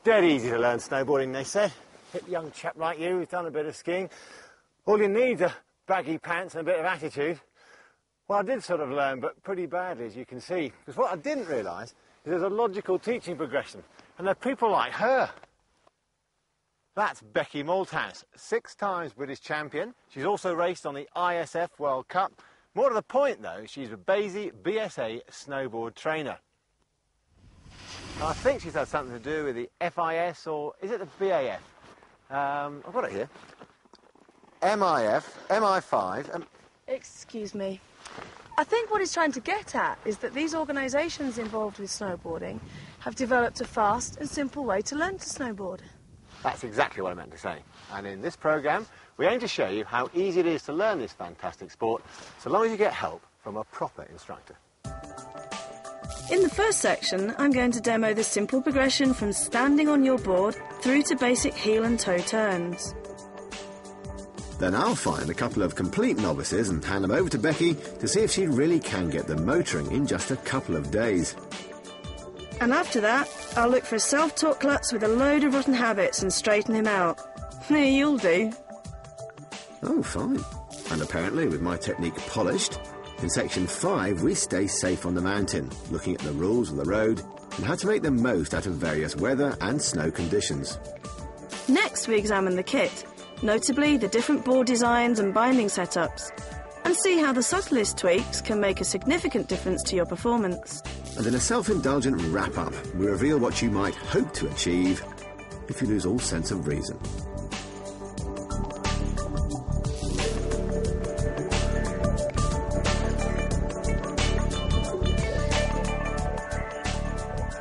Dead easy to learn snowboarding, they said. Hip young chap like you who's done a bit of skiing. All you need are baggy pants and a bit of attitude. Well, I did sort of learn, but pretty badly, as you can see. Because what I didn't realise is there's a logical teaching progression. And there are people like her. That's Becky Malthouse, 6 times British champion. She's also raced on the ISF World Cup. More to the point, though, she's a Basie BSA snowboard trainer. I think she's had something to do with the FIS, or is it the BAF? I've got it here. MI5. Excuse me. I think what he's trying to get at is that these organisations involved with snowboarding have developed a fast and simple way to learn to snowboard. That's exactly what I meant to say. And in this programme, we aim to show you how easy it is to learn this fantastic sport, so long as you get help from a proper instructor. In the first section, I'm going to demo the simple progression from standing on your board through to basic heel and toe turns. Then I'll find a couple of complete novices and hand them over to Becky to see if she really can get them motoring in just a couple of days. And after that, I'll look for a self-taught klutz with a load of rotten habits and straighten him out. You'll do. Oh, fine. And apparently, with my technique polished, in section 5 we stay safe on the mountain, looking at the rules of the road and how to make the most out of various weather and snow conditions. Next we examine the kit, notably the different board designs and binding setups, and see how the subtlest tweaks can make a significant difference to your performance. And in a self-indulgent wrap-up, we reveal what you might hope to achieve if you lose all sense of reason.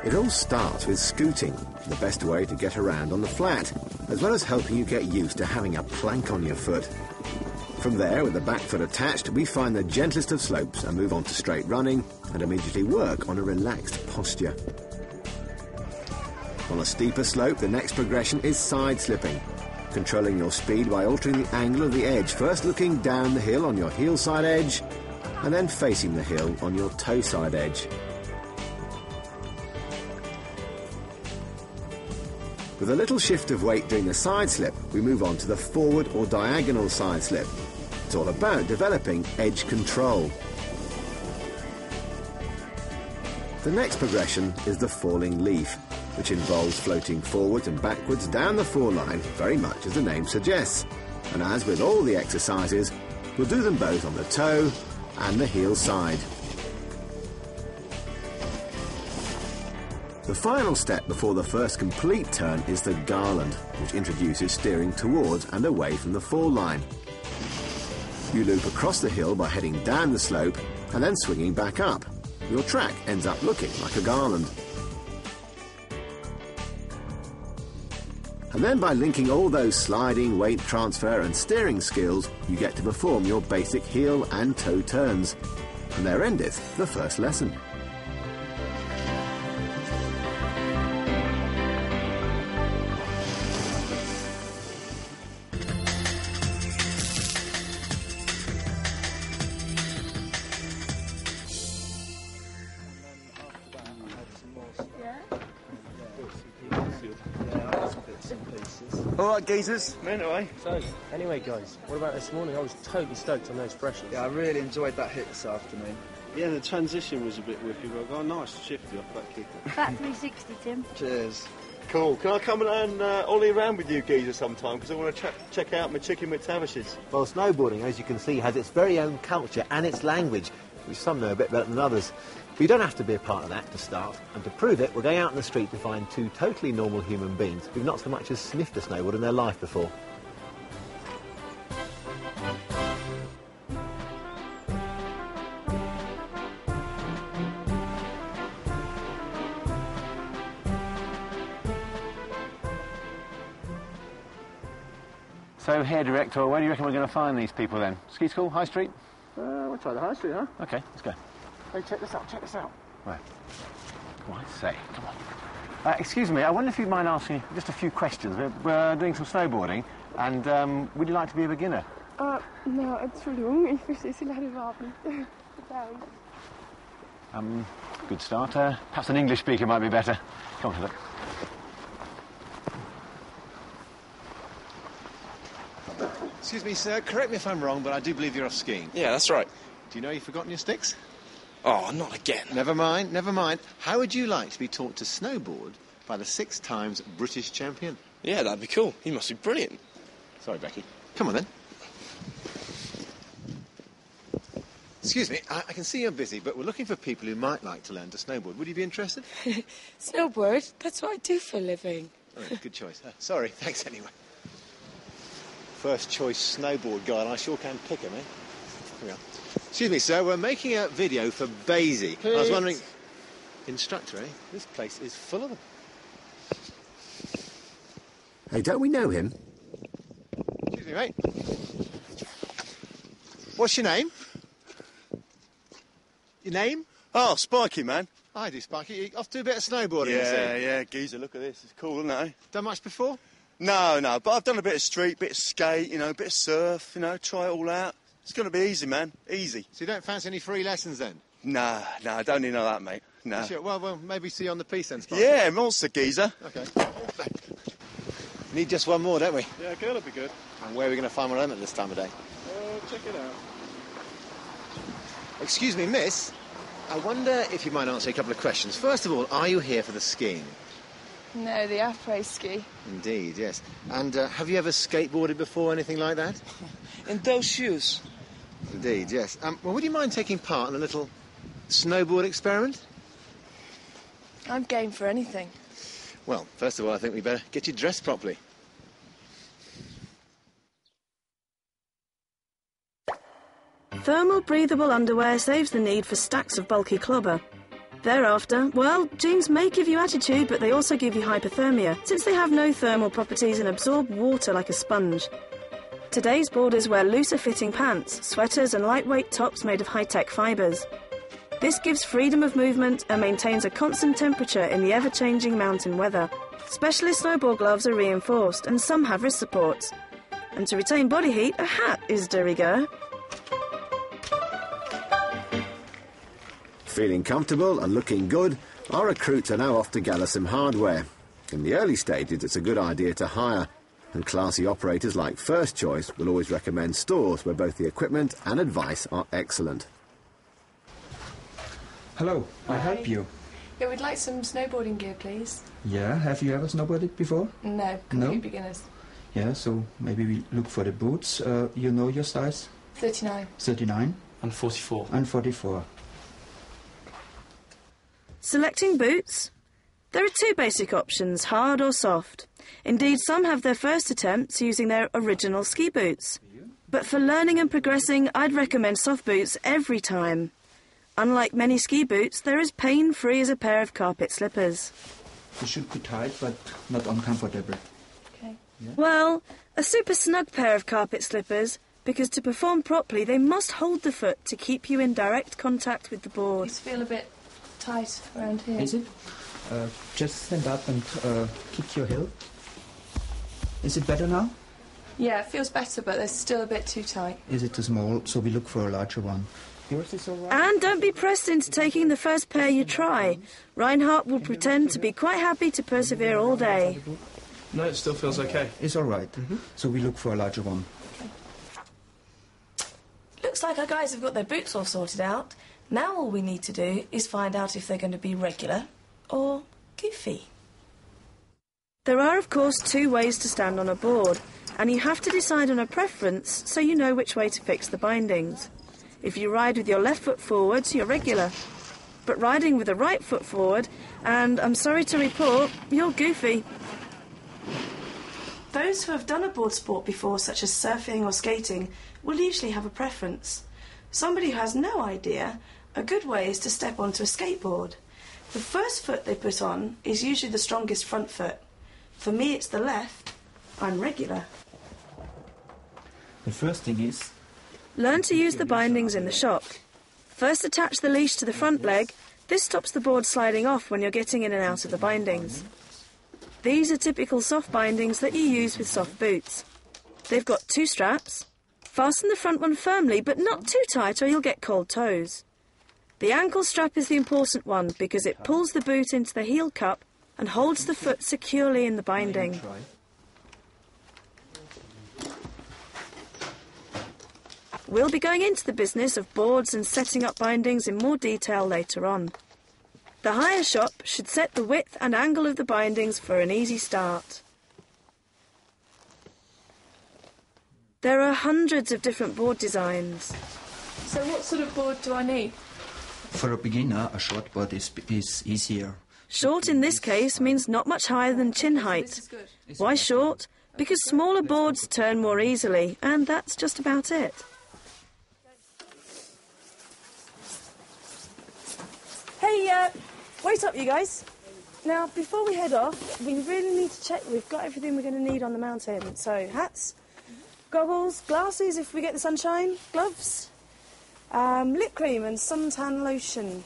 It all starts with scooting, the best way to get around on the flat, as well as helping you get used to having a plank on your foot. From there, with the back foot attached, we find the gentlest of slopes and move on to straight running and immediately work on a relaxed posture. On a steeper slope, the next progression is side slipping, controlling your speed by altering the angle of the edge, first looking down the hill on your heel side edge and then facing the hill on your toe side edge. With a little shift of weight during the side slip, we move on to the forward or diagonal side slip. It's all about developing edge control. The next progression is the falling leaf, which involves floating forwards and backwards down the foreline, very much as the name suggests. And as with all the exercises, we'll do them both on the toe and the heel side. The final step before the first complete turn is the garland, which introduces steering towards and away from the fall line. You loop across the hill by heading down the slope and then swinging back up. Your track ends up looking like a garland. And then by linking all those sliding, weight transfer and steering skills, you get to perform your basic heel and toe turns. And there endeth the first lesson. Alright geezers, Anyway. so anyway guys, what about this morning? I was totally stoked on those freshers. Yeah, I really enjoyed that hit this afternoon. Yeah, the transition was a bit whippy, but I got a nice shifty off that kicker. Back 360, Tim. Cheers. Cool. Can I come and ollie around with you geezers sometime? Because I want to check out my chicken McTavishes. Well, snowboarding, as you can see, has its very own culture and its language, which some know a bit better than others. But you don't have to be a part of that to start. And to prove it, we're going out in the street to find 2 totally normal human beings who've not so much as sniffed a snowboard in their life before. So, Hair Director, where do you reckon we're going to find these people then? Ski school, High Street? We'll try the high street, huh? OK, let's go. Hey, check this out. Right. Come on, say, come on. Excuse me, I wonder if you'd mind asking just a few questions. We're doing some snowboarding, and would you like to be a beginner? Nou, Entschuldigung, ich verstehe Sie leider überhaupt nicht. Good start. Perhaps an English speaker might be better. Come on, look. Excuse me, sir, correct me if I'm wrong, but I do believe you're off skiing. Yeah, that's right. Do you know you've forgotten your sticks? Oh, not again. Never mind, never mind. How would you like to be taught to snowboard by the 6 times British champion? Yeah, that'd be cool. He must be brilliant. Sorry, Becky. Come on, then. Excuse me, I can see you're busy, but we're looking for people who might like to learn to snowboard. Would you be interested? Snowboard? That's what I do for a living. Oh, good choice. Sorry, thanks anyway. First choice snowboard guide. I sure can pick him, eh? Here we are. Excuse me, sir, we're making a video for Basie. I was wondering... Instructor, eh? This place is full of them. Hey, don't we know him? Excuse me, mate. What's your name? Your name? Oh, Spiky, man. I do, Sparky. You off to a bit of snowboarding, Yeah, geezer, look at this. It's cool, isn't it? Done much before? No, but I've done a bit of street, bit of skate, you know, a bit of surf, you know, try it all out. It's going to be easy, man. Easy. So you don't fancy any free lessons, then? Nah, I don't need know that, mate. No. Sure. Well, maybe see you on the piece, then, Sparky. Yeah, monster geezer. OK. Need just one more, don't we? Yeah, a girl would be good. And where are we going to find one of them at this time of day? Check it out. Excuse me, miss. I wonder if you might answer a couple of questions. First of all, are you here for the skiing? No, the après ski. Indeed, yes. And have you ever skateboarded before, anything like that? In those shoes? Indeed, yes. Well, would you mind taking part in a little snowboard experiment? I'm game for anything. Well, first of all, I think we better get you dressed properly. Thermal breathable underwear saves the need for stacks of bulky clobber. Thereafter, well, jeans may give you attitude, but they also give you hypothermia, since they have no thermal properties and absorb water like a sponge. Today's boarders wear looser-fitting pants, sweaters and lightweight tops made of high-tech fibres. This gives freedom of movement and maintains a constant temperature in the ever-changing mountain weather. Specialist snowboard gloves are reinforced, and some have wrist supports. And to retain body heat, a hat is de rigueur. Feeling comfortable and looking good, our recruits are now off to gather some hardware. In the early stages, it's a good idea to hire, and classy operators like First Choice will always recommend stores where both the equipment and advice are excellent. Hello, I help you. Yeah, we'd like some snowboarding gear, please. Yeah, have you ever snowboarded before? No, complete beginners. Yeah, so maybe we look for the boots. You know your size? 39. 39? And 44. And 44. Selecting boots? There are 2 basic options, hard or soft. Indeed, some have their first attempts using their original ski boots. But for learning and progressing, I'd recommend soft boots every time. Unlike many ski boots, they're as pain-free as a pair of carpet slippers. They should be tight, but not uncomfortable. Okay. Yeah. Well, a super snug pair of carpet slippers, because to perform properly, they must hold the foot to keep you in direct contact with the board. These feel a bit tight around here. Is it? Just stand up and kick your heel. Is it better now? Yeah, it feels better, but they're still a bit too tight. Is it too small? So we look for a larger one. Yours is all right? And don't be pressed into taking the first pair you try. Reinhardt will pretend to be quite happy to persevere all day. No, it still feels okay. It's all right. So we look for a larger one. Looks like our guys have got their boots all sorted out. Now all we need to do is find out if they're going to be regular or goofy. There are, of course, 2 ways to stand on a board, and you have to decide on a preference so you know which way to fix the bindings. If you ride with your left foot forwards, you're regular. But riding with the right foot forward, and I'm sorry to report, you're goofy. Those who have done a board sport before, such as surfing or skating, will usually have a preference. Somebody who has no idea, a good way is to step onto a skateboard. The first foot they put on is usually the strongest front foot. For me, it's the left. I'm regular. The first thing is... Learn to use the bindings in the shop. First attach the leash to the front leg. This stops the board sliding off when you're getting in and out of the bindings. These are typical soft bindings that you use with soft boots. They've got 2 straps. Fasten the front one firmly, but not too tight or you'll get cold toes. The ankle strap is the important one because it pulls the boot into the heel cup and holds the foot securely in the binding. We'll be going into the business of boards and setting up bindings in more detail later on. The hire shop should set the width and angle of the bindings for an easy start. There are hundreds of different board designs. So what sort of board do I need? For a beginner, a short board is easier. Short in this case means not much higher than chin height. Why short? Because smaller boards turn more easily, and that's just about it. Hey, wait up, you guys. Now, before we head off, we really need to check we've got everything we're going to need on the mountain. So, hats, goggles, glasses if we get the sunshine, gloves, lip cream and suntan lotion.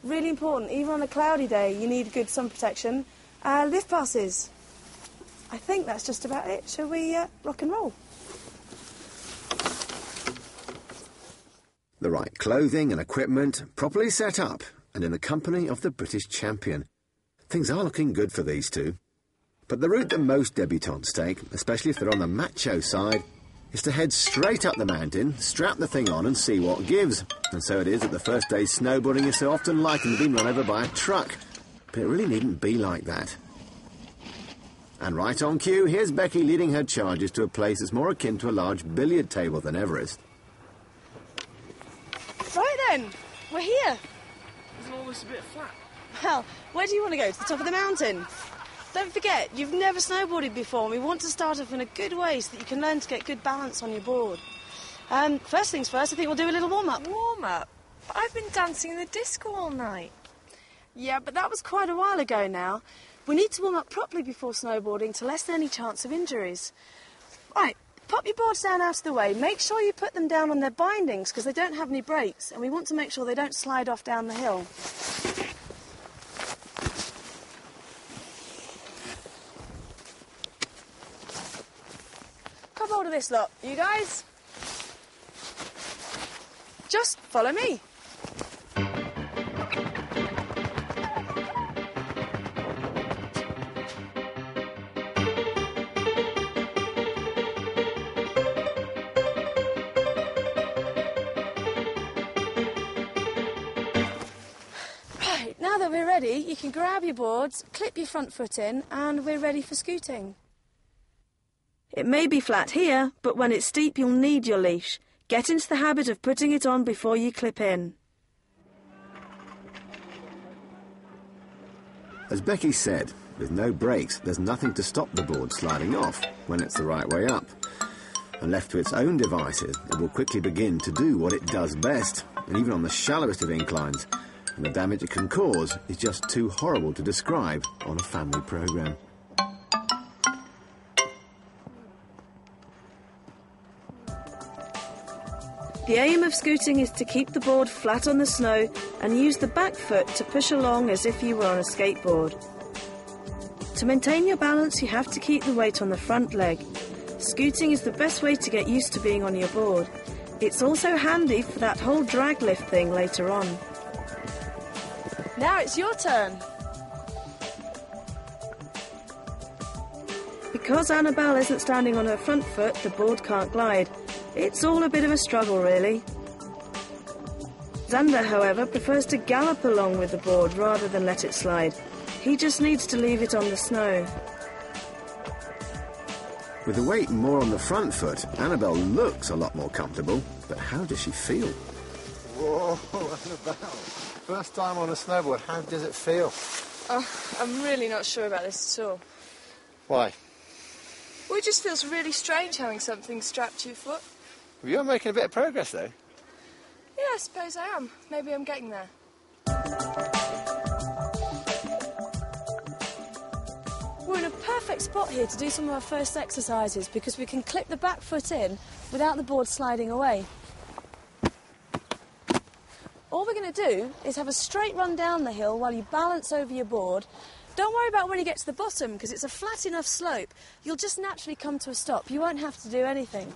Really important, even on a cloudy day, you need good sun protection. Lift passes. I think that's just about it. Shall we rock and roll? The right clothing and equipment, properly set up, and in the company of the British champion. Things are looking good for these two. But the route that most debutantes take, especially if they're on the macho side, is to head straight up the mountain, strap the thing on and see what gives. And so it is that the first day's snowboarding is so often likened to being run over by a truck. But it really needn't be like that. And right on cue, here's Becky leading her charges to a place that's more akin to a large billiard table than Everest. Right then, we're here. Isn't all this a bit flat? Well, where do you want to go? To the top of the mountain? Don't forget, you've never snowboarded before, and we want to start off in a good way so that you can learn to get good balance on your board. First things first, I think we'll do a little warm-up. Warm-up? But I've been dancing in the disco all night. Yeah, but that was quite a while ago now. We need to warm up properly before snowboarding to lessen any chance of injuries. Right, pop your boards down out of the way. Make sure you put them down on their bindings because they don't have any brakes, and we want to make sure they don't slide off down the hill. Grab hold of this lot, you guys. Just follow me. Now that we're ready, you can grab your boards, clip your front foot in, and we're ready for scooting. It may be flat here, but when it's steep you'll need your leash. Get into the habit of putting it on before you clip in. As Becky said, with no brakes, there's nothing to stop the board sliding off when it's the right way up. And left to its own devices, it will quickly begin to do what it does best, and even on the shallowest of inclines. And the damage it can cause is just too horrible to describe on a family programme. The aim of scooting is to keep the board flat on the snow and use the back foot to push along as if you were on a skateboard. To maintain your balance, you have to keep the weight on the front leg. Scooting is the best way to get used to being on your board. It's also handy for that whole drag lift thing later on. Now it's your turn. Because Annabelle isn't standing on her front foot, the board can't glide. It's all a bit of a struggle, really. Xander, however, prefers to gallop along with the board rather than let it slide. He just needs to leave it on the snow. With the weight more on the front foot, Annabelle looks a lot more comfortable, but how does she feel? Whoa, Annabelle. First time on a snowboard, how does it feel? I'm really not sure about this at all. Why? Well, it just feels really strange having something strapped to your foot. Well, you're making a bit of progress, though. Yeah, I suppose I am. Maybe I'm getting there. We're in a perfect spot here to do some of our first exercises because we can clip the back foot in without the board sliding away. All we're going to do is have a straight run down the hill while you balance over your board. Don't worry about when you get to the bottom because it's a flat enough slope. You'll just naturally come to a stop. You won't have to do anything.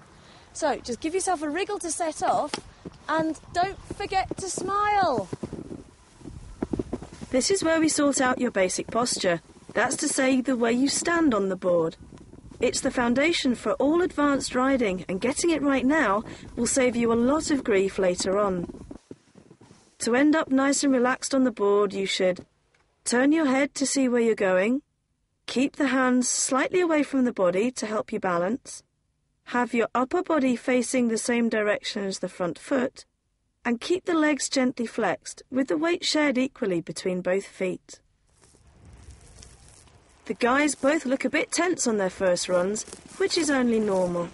So just give yourself a wriggle to set off and don't forget to smile. This is where we sort out your basic posture. That's to say, the way you stand on the board. It's the foundation for all advanced riding, and getting it right now will save you a lot of grief later on. To end up nice and relaxed on the board, you should turn your head to see where you're going, keep the hands slightly away from the body to help you balance, have your upper body facing the same direction as the front foot, and keep the legs gently flexed, with the weight shared equally between both feet. The guys both look a bit tense on their first runs, which is only normal.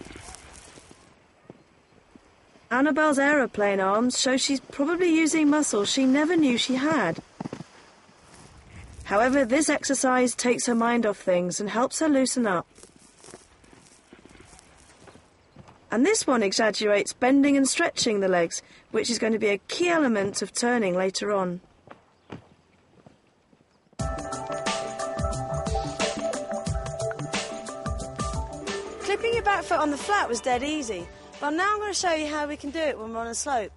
Annabelle's aeroplane arms show she's probably using muscles she never knew she had. However, this exercise takes her mind off things and helps her loosen up. And this one exaggerates bending and stretching the legs, which is going to be a key element of turning later on. Clipping your back foot on the flat was dead easy, but now I'm going to show you how we can do it when we're on a slope.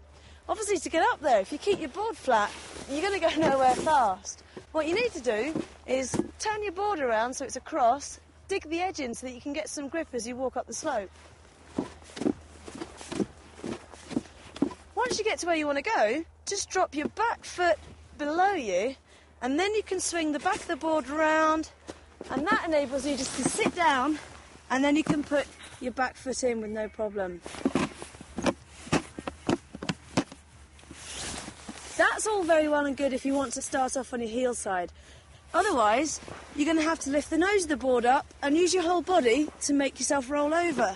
Obviously, to get up there, if you keep your board flat, you're going to go nowhere fast. What you need to do is turn your board around so it's across, dig the edge in so that you can get some grip as you walk up the slope. Once you get to where you want to go, just drop your back foot below you, and then you can swing the back of the board round, and that enables you just to sit down, and then you can put your back foot in with no problem. That's all very well and good if you want to start off on your heel side. Otherwise, you're going to have to lift the nose of the board up and use your whole body to make yourself roll over.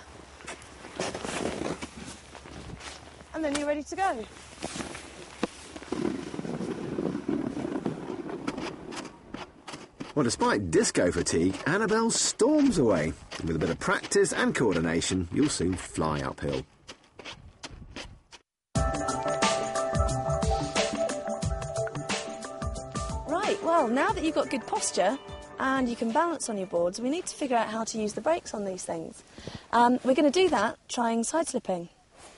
And then you're ready to go. Well, despite disco fatigue, Annabelle storms away. With a bit of practice and coordination, you'll soon fly uphill. Right, well, now that you've got good posture and you can balance on your boards, we need to figure out how to use the brakes on these things. We're going to do that trying side slipping.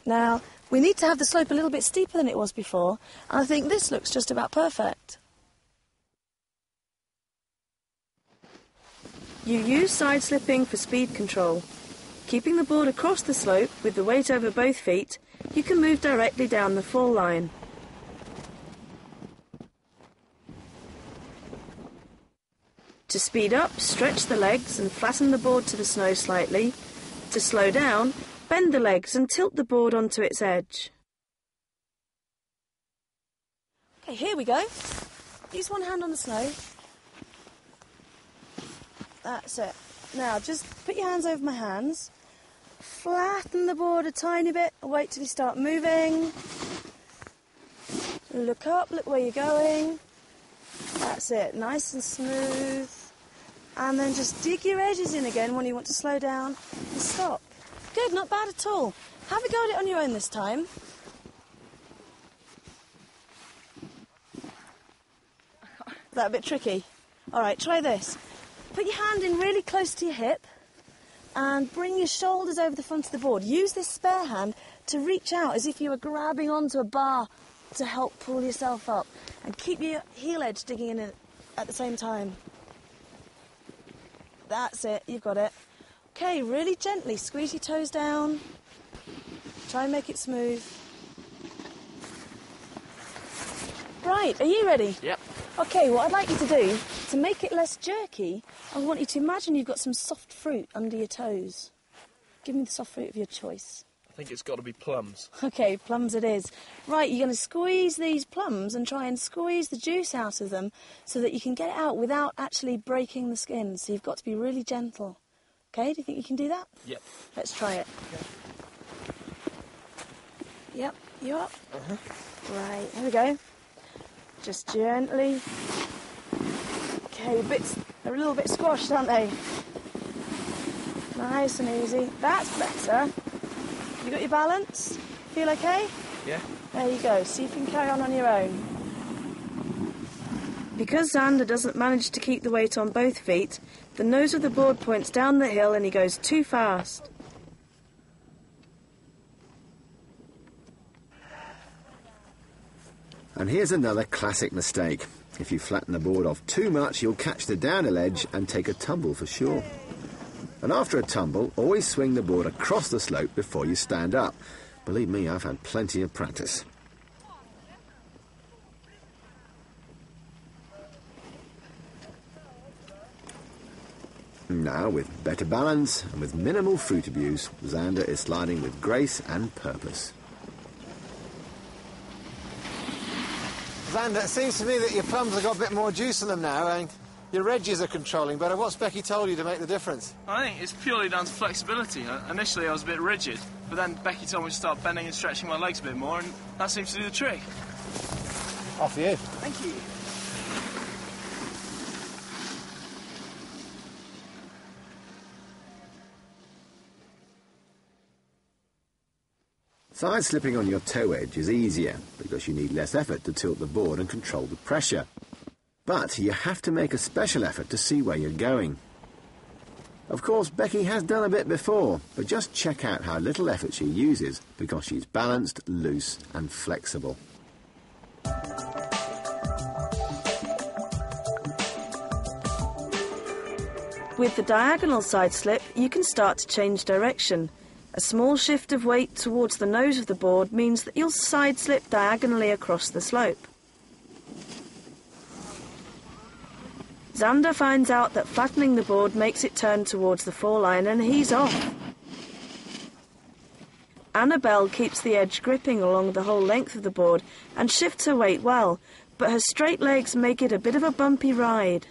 Now, we need to have the slope a little bit steeper than it was before, and I think this looks just about perfect. You use side slipping for speed control. Keeping the board across the slope with the weight over both feet, you can move directly down the fall line. To speed up, stretch the legs and flatten the board to the snow slightly. To slow down, bend the legs and tilt the board onto its edge. Okay, here we go. Use one hand on the snow. That's it. Now, just put your hands over my hands. Flatten the board a tiny bit. Wait till you start moving. Look up, look where you're going. That's it, nice and smooth. And then just dig your edges in again when you want to slow down and stop. Good, not bad at all. Have a go at it on your own this time. Is that a bit tricky? All right, try this. Put your hand in really close to your hip and bring your shoulders over the front of the board. Use this spare hand to reach out as if you were grabbing onto a bar to help pull yourself up. And keep your heel edge digging in at the same time. That's it, you've got it. Okay, really gently squeeze your toes down. Try and make it smooth. Right, are you ready? Yep. Okay, what I'd like you to do, to make it less jerky, I want you to imagine you've got some soft fruit under your toes. Give me the soft fruit of your choice. I think it's got to be plums. Okay, plums it is. Right, you're going to squeeze these plums and try and squeeze the juice out of them so that you can get it out without actually breaking the skin. So you've got to be really gentle. Okay, do you think you can do that? Yep. Let's try it. Okay. Yep, you up? Uh-huh. Right, here we go. Just gently. Okay, they're a little bit squashed, aren't they? Nice and easy. That's better. You got your balance? Feel okay? Yeah. There you go. See if you can carry on your own. Because Xander doesn't manage to keep the weight on both feet, the nose of the board points down the hill and he goes too fast. And here's another classic mistake. If you flatten the board off too much, you'll catch the downhill edge and take a tumble for sure. And after a tumble, always swing the board across the slope before you stand up. Believe me, I've had plenty of practice. Now, with better balance and with minimal fruit abuse, Xander is sliding with grace and purpose. Xander, it seems to me that your plums have got a bit more juice in them now, and your edges are controlling better. What's Becky told you to make the difference? I think it's purely down to flexibility. Initially I was a bit rigid, but then Becky told me to start bending and stretching my legs a bit more, and that seems to do the trick. Off you. Thank you. Side slipping on your toe edge is easier because you need less effort to tilt the board and control the pressure. But you have to make a special effort to see where you're going. Of course, Becky has done a bit before, but just check out how little effort she uses because she's balanced, loose and flexible. With the diagonal side slip, you can start to change direction. A small shift of weight towards the nose of the board means that you'll side slip diagonally across the slope. Xander finds out that flattening the board makes it turn towards the fall line and he's off. Annabelle keeps the edge gripping along the whole length of the board and shifts her weight well, but her straight legs make it a bit of a bumpy ride.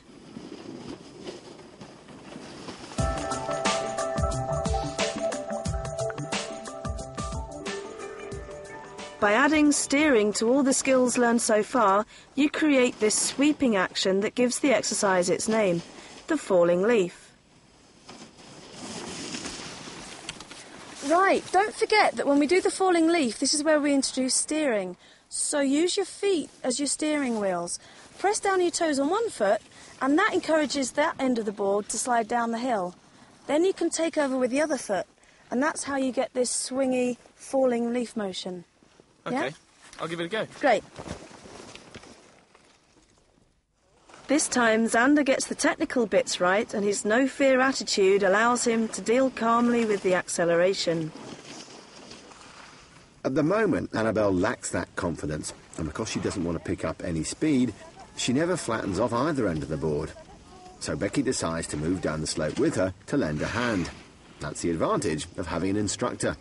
By adding steering to all the skills learned so far, you create this sweeping action that gives the exercise its name, the falling leaf. Right, don't forget that when we do the falling leaf, this is where we introduce steering. So use your feet as your steering wheels. Press down your toes on one foot, and that encourages that end of the board to slide down the hill. Then you can take over with the other foot, and that's how you get this swingy, falling leaf motion. Okay, yeah? I'll give it a go. Great. This time, Xander gets the technical bits right, and his no-fear attitude allows him to deal calmly with the acceleration. At the moment, Annabelle lacks that confidence, and because she doesn't want to pick up any speed, she never flattens off either end of the board. So Becky decides to move down the slope with her to lend a hand. That's the advantage of having an instructor.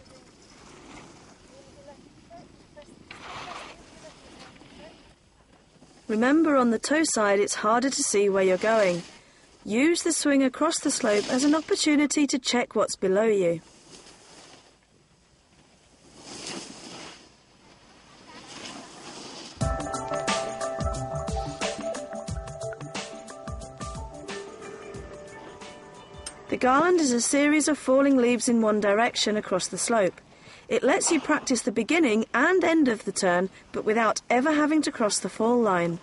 Remember, on the toe side, it's harder to see where you're going. Use the swing across the slope as an opportunity to check what's below you. The garland is a series of falling leaves in one direction across the slope. It lets you practice the beginning and end of the turn, but without ever having to cross the fall line.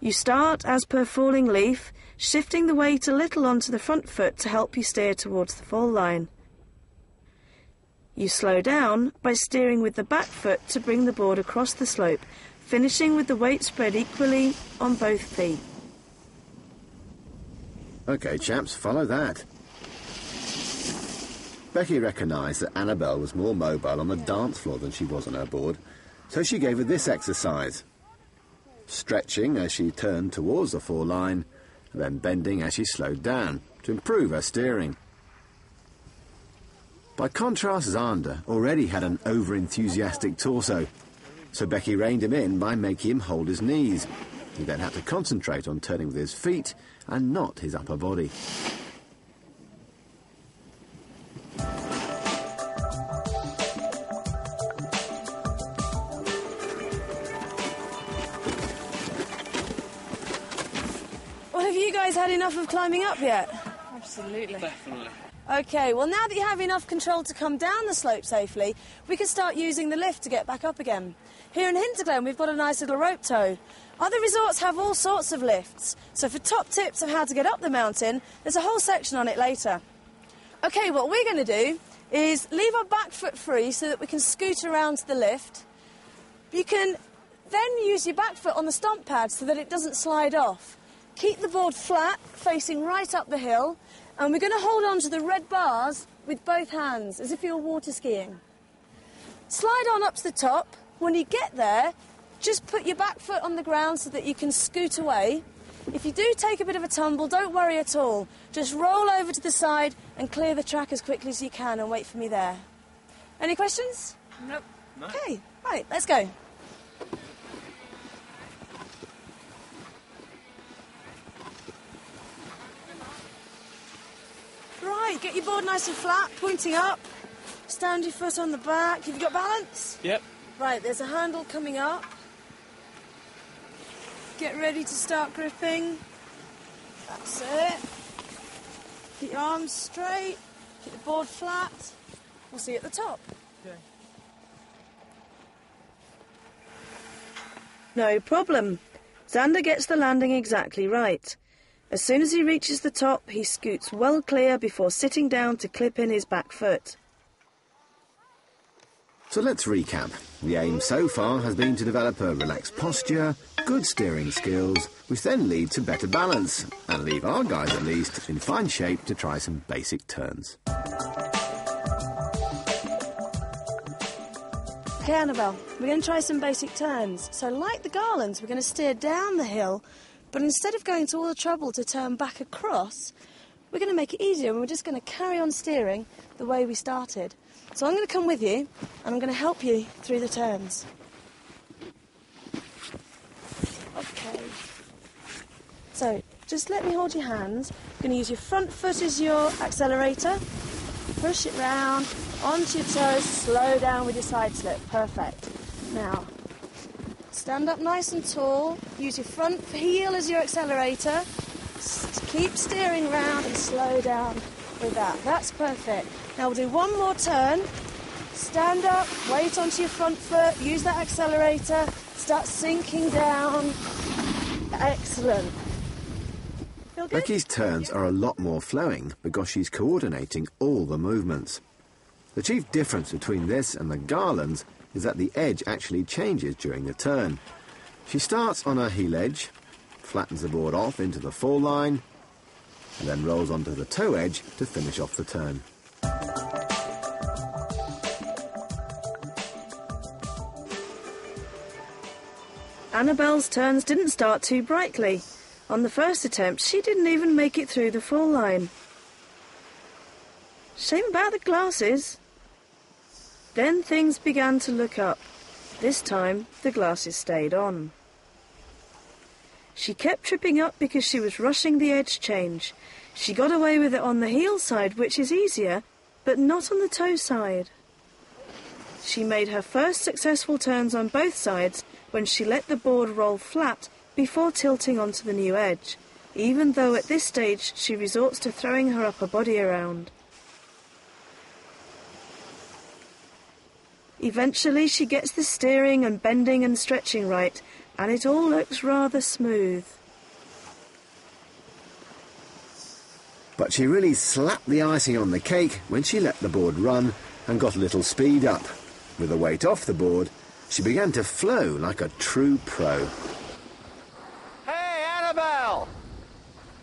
You start as per falling leaf, shifting the weight a little onto the front foot to help you steer towards the fall line. You slow down by steering with the back foot to bring the board across the slope, finishing with the weight spread equally on both feet. OK, chaps, follow that. Becky recognised that Annabelle was more mobile on the dance floor than she was on her board, so she gave her this exercise. Stretching as she turned towards the fall line, then bending as she slowed down to improve her steering. By contrast, Xander already had an over-enthusiastic torso, so Becky reined him in by making him hold his knees. He then had to concentrate on turning with his feet and not his upper body. Well, have you guys had enough of climbing up yet? Absolutely. Definitely. OK, well, now that you have enough control to come down the slope safely, we can start using the lift to get back up again. Here in Hinterglen, we've got a nice little rope tow. Other resorts have all sorts of lifts, so for top tips of how to get up the mountain, there's a whole section on it later. OK, what we're going to do is leave our back foot free so that we can scoot around to the lift. You can then use your back foot on the stomp pad so that it doesn't slide off. keep the board flat, facing right up the hill, and we're going to hold on to the red bars with both hands, as if you're water skiing. Slide on up to the top. When you get there, just put your back foot on the ground so that you can scoot away. If you do take a bit of a tumble, don't worry at all. Just roll over to the side and clear the track as quickly as you can and wait for me there. Any questions? Nope. No. OK, right, let's go. Right, get your board nice and flat, pointing up. Stand your foot on the back. Have you got balance? Yep. Right, there's a handle coming up. Get ready to start gripping. That's it. Keep your arms straight. Keep the board flat. We'll see you at the top. Okay. No problem. Xander gets the landing exactly right. As soon as he reaches the top, he scoots well clear before sitting down to clip in his back foot. So let's recap. The aim so far has been to develop a relaxed posture, good steering skills, which then lead to better balance, and leave our guys at least in fine shape to try some basic turns. OK, Annabelle, we're going to try some basic turns. So like the Garlands, we're going to steer down the hill, but instead of going to all the trouble to turn back across, we're going to make it easier and we're just going to carry on steering the way we started. So I'm going to come with you and I'm going to help you through the turns. OK. So just let me hold your hands. You're going to use your front foot as your accelerator. Push it round, onto your toes, slow down with your side slip. Perfect. Now, stand up nice and tall. Use your front heel as your accelerator. Keep steering round and slow down with that. That's perfect. Now we'll do one more turn. Stand up, weight onto your front foot, use that accelerator, start sinking down. Excellent. Feel good? Becky's turns are a lot more flowing because she's coordinating all the movements. The chief difference between this and the Garlands is that the edge actually changes during the turn. She starts on her heel edge, flattens the board off into the fall line, and then rolls onto the toe edge to finish off the turn. Annabelle's turns didn't start too brightly. On the first attempt, she didn't even make it through the fall line. Shame about the glasses. Then things began to look up. This time, the glasses stayed on. She kept tripping up because she was rushing the edge change. She got away with it on the heel side, which is easier, but not on the toe side. She made her first successful turns on both sides when she let the board roll flat before tilting onto the new edge, even though at this stage she resorts to throwing her upper body around. Eventually she gets the steering and bending and stretching right, and it all looks rather smooth. But she really slapped the icing on the cake when she let the board run and got a little speed up. With the weight off the board, she began to flow like a true pro. Hey, Annabelle!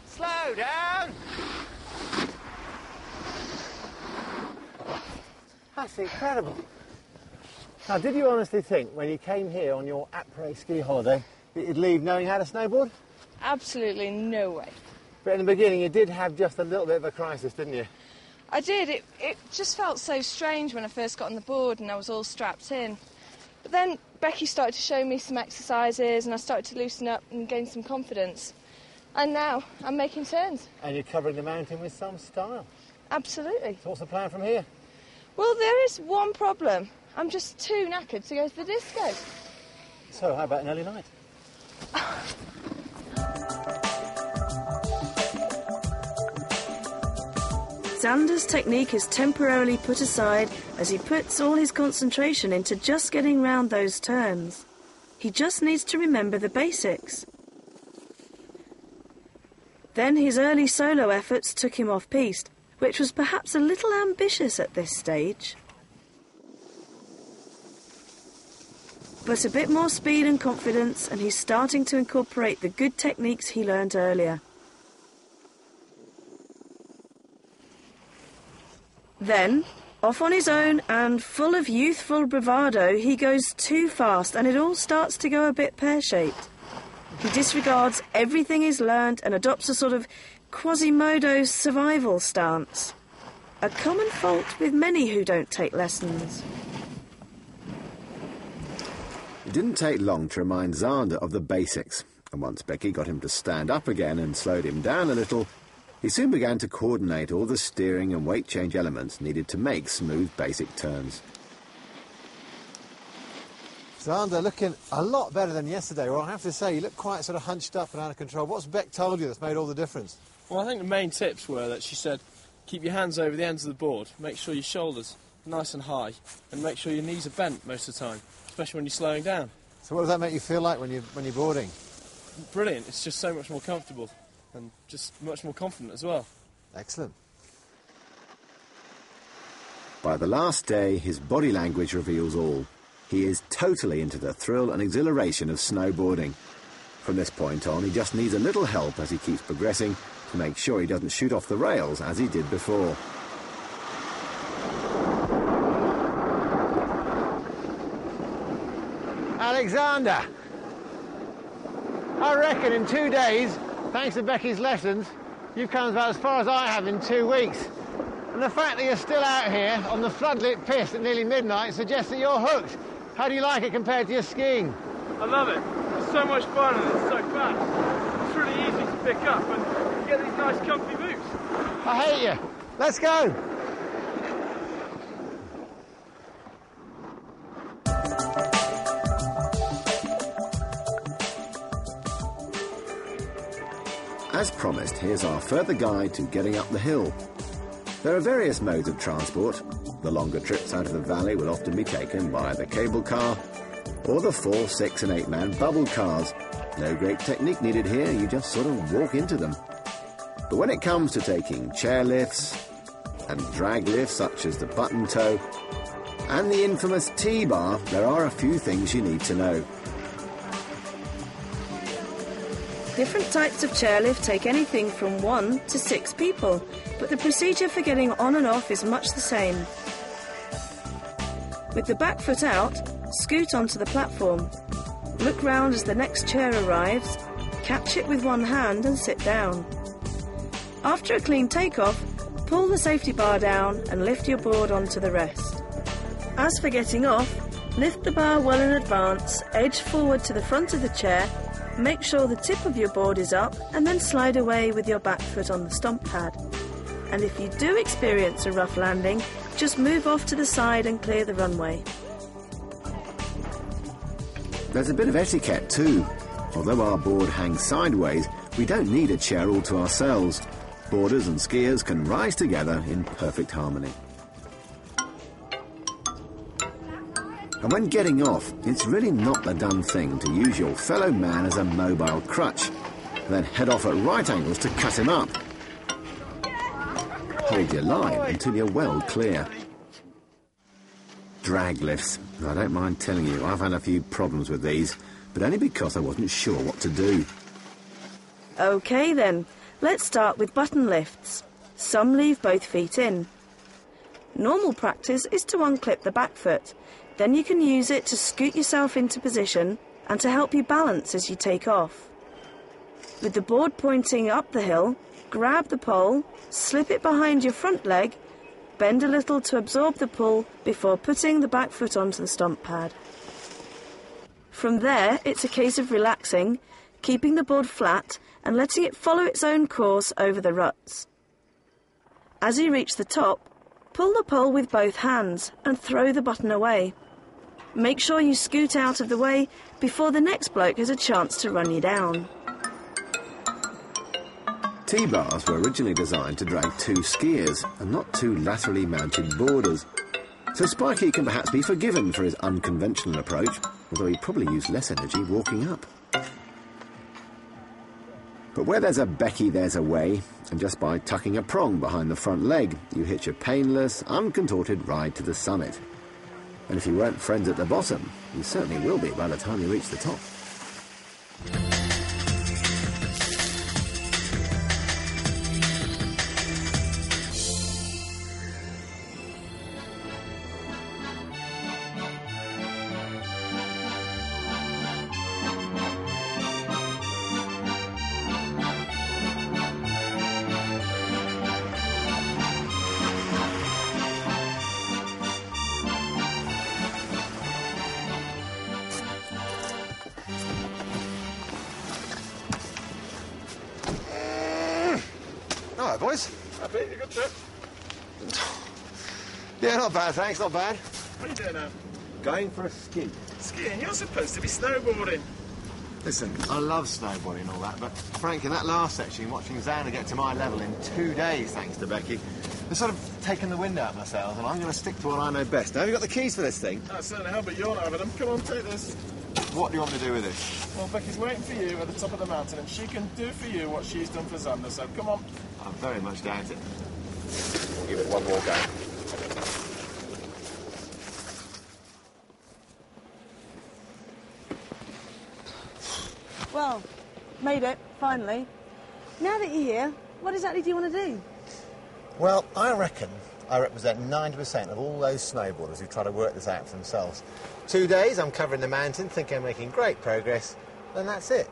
Slow down! That's incredible. Now, did you honestly think when you came here on your après ski holiday that you'd leave knowing how to snowboard? Absolutely no way. But in the beginning you did have just a little bit of a crisis, didn't you? I did. It just felt so strange when I first got on the board and I was all strapped in. But then Becky started to show me some exercises and I started to loosen up and gain some confidence. And now I'm making turns. And you're covering the mountain with some style. Absolutely. So what's the plan from here? Well, there is one problem. I'm just too knackered to go to the disco. So how about an early night? Xander's technique is temporarily put aside as he puts all his concentration into just getting round those turns. He just needs to remember the basics. Then his early solo efforts took him off-piste, which was perhaps a little ambitious at this stage. but a bit more speed and confidence, and he's starting to incorporate the good techniques he learned earlier. Then, off on his own and full of youthful bravado, he goes too fast and it all starts to go a bit pear-shaped. He disregards everything he's learned and adopts a sort of Quasimodo survival stance. A common fault with many who don't take lessons. It didn't take long to remind Zander of the basics, and once Becky got him to stand up again and slowed him down a little, he soon began to coordinate all the steering and weight change elements needed to make smooth basic turns. Zander looking a lot better than yesterday. Well, I have to say, you look quite sort of hunched up and out of control. What's Beck told you that's made all the difference? Well, I think the main tips were that she said, keep your hands over the ends of the board, make sure your shoulders are nice and high, and make sure your knees are bent most of the time, especially when you're slowing down. So what does that make you feel like when you're boarding? Brilliant. It's just so much more comfortable and just much more confident as well. Excellent. By the last day, his body language reveals all. He is totally into the thrill and exhilaration of snowboarding. From this point on, he just needs a little help as he keeps progressing to make sure he doesn't shoot off the rails as he did before. Alexander, I reckon in 2 days, thanks to Becky's lessons, you've come about as far as I have in 2 weeks. And the fact that you're still out here on the floodlit piste at nearly midnight suggests that you're hooked. How do you like it compared to your skiing? I love it. It's so much fun and it's so fast. It's really easy to pick up and you get these nice comfy boots. I hate you. Let's go. As promised, here's our further guide to getting up the hill. There are various modes of transport. The longer trips out of the valley will often be taken by the cable car or the 4, 6 and 8 man bubble cars. No great technique needed here, you just sort of walk into them. But when it comes to taking chair lifts and drag lifts such as the button tow and the infamous T-bar, there are a few things you need to know. Different types of chairlift take anything from 1 to 6 people, but the procedure for getting on and off is much the same. With the back foot out, scoot onto the platform. Look round as the next chair arrives, catch it with one hand and sit down. After a clean takeoff, pull the safety bar down and lift your board onto the rest. As for getting off, lift the bar well in advance, edge forward to the front of the chair, make sure the tip of your board is up and then slide away with your back foot on the stomp pad. And if you do experience a rough landing, just move off to the side and clear the runway. There's a bit of etiquette too. Although our board hangs sideways, we don't need a chair all to ourselves. Boarders and skiers can rise together in perfect harmony. And when getting off, it's really not the done thing to use your fellow man as a mobile crutch, then head off at right angles to cut him up. Hold your line until you're well clear. Drag lifts. I don't mind telling you, I've had a few problems with these, but only because I wasn't sure what to do. OK then, let's start with button lifts. Some leave both feet in. Normal practice is to unclip the back foot. Then you can use it to scoot yourself into position and to help you balance as you take off. With the board pointing up the hill, grab the pole, slip it behind your front leg, bend a little to absorb the pull before putting the back foot onto the stomp pad. From there, it's a case of relaxing, keeping the board flat and letting it follow its own course over the ruts. As you reach the top, pull the pole with both hands and throw the button away. Make sure you scoot out of the way before the next bloke has a chance to run you down. T-bars were originally designed to drag 2 skiers and not 2 laterally mounted boarders. So Spiky can perhaps be forgiven for his unconventional approach, although he probably used less energy walking up. But where there's a Becky, there's a way, and just by tucking a prong behind the front leg, you hitch a painless, uncontorted ride to the summit. And if you weren't friends at the bottom, you certainly will be by the time you reach the top. Alright, boys. Happy? A good trip? Yeah, not bad, thanks, not bad. What are you doing now? Going for a ski. Skiing? You're supposed to be snowboarding. Listen, I love snowboarding and all that, but Frank, in that last section, watching Xander get to my level in 2 days, thanks to Becky, has sort of taken the wind out of myself, and I'm going to stick to what I know best. Now, have you got the keys for this thing? That's certainly help, but you're not having them. Come on, take this. What do you want me to do with this? Well, Becky's waiting for you at the top of the mountain, and she can do for you what she's done for Xander, so come on. I very much doubt it. We'll give it one more go. Well, made it, finally. Now that you're here, what exactly do you want to do? Well, I reckon I represent 90% of all those snowboarders who try to work this out for themselves. 2 days, I'm covering the mountain, thinking I'm making great progress, then that's it.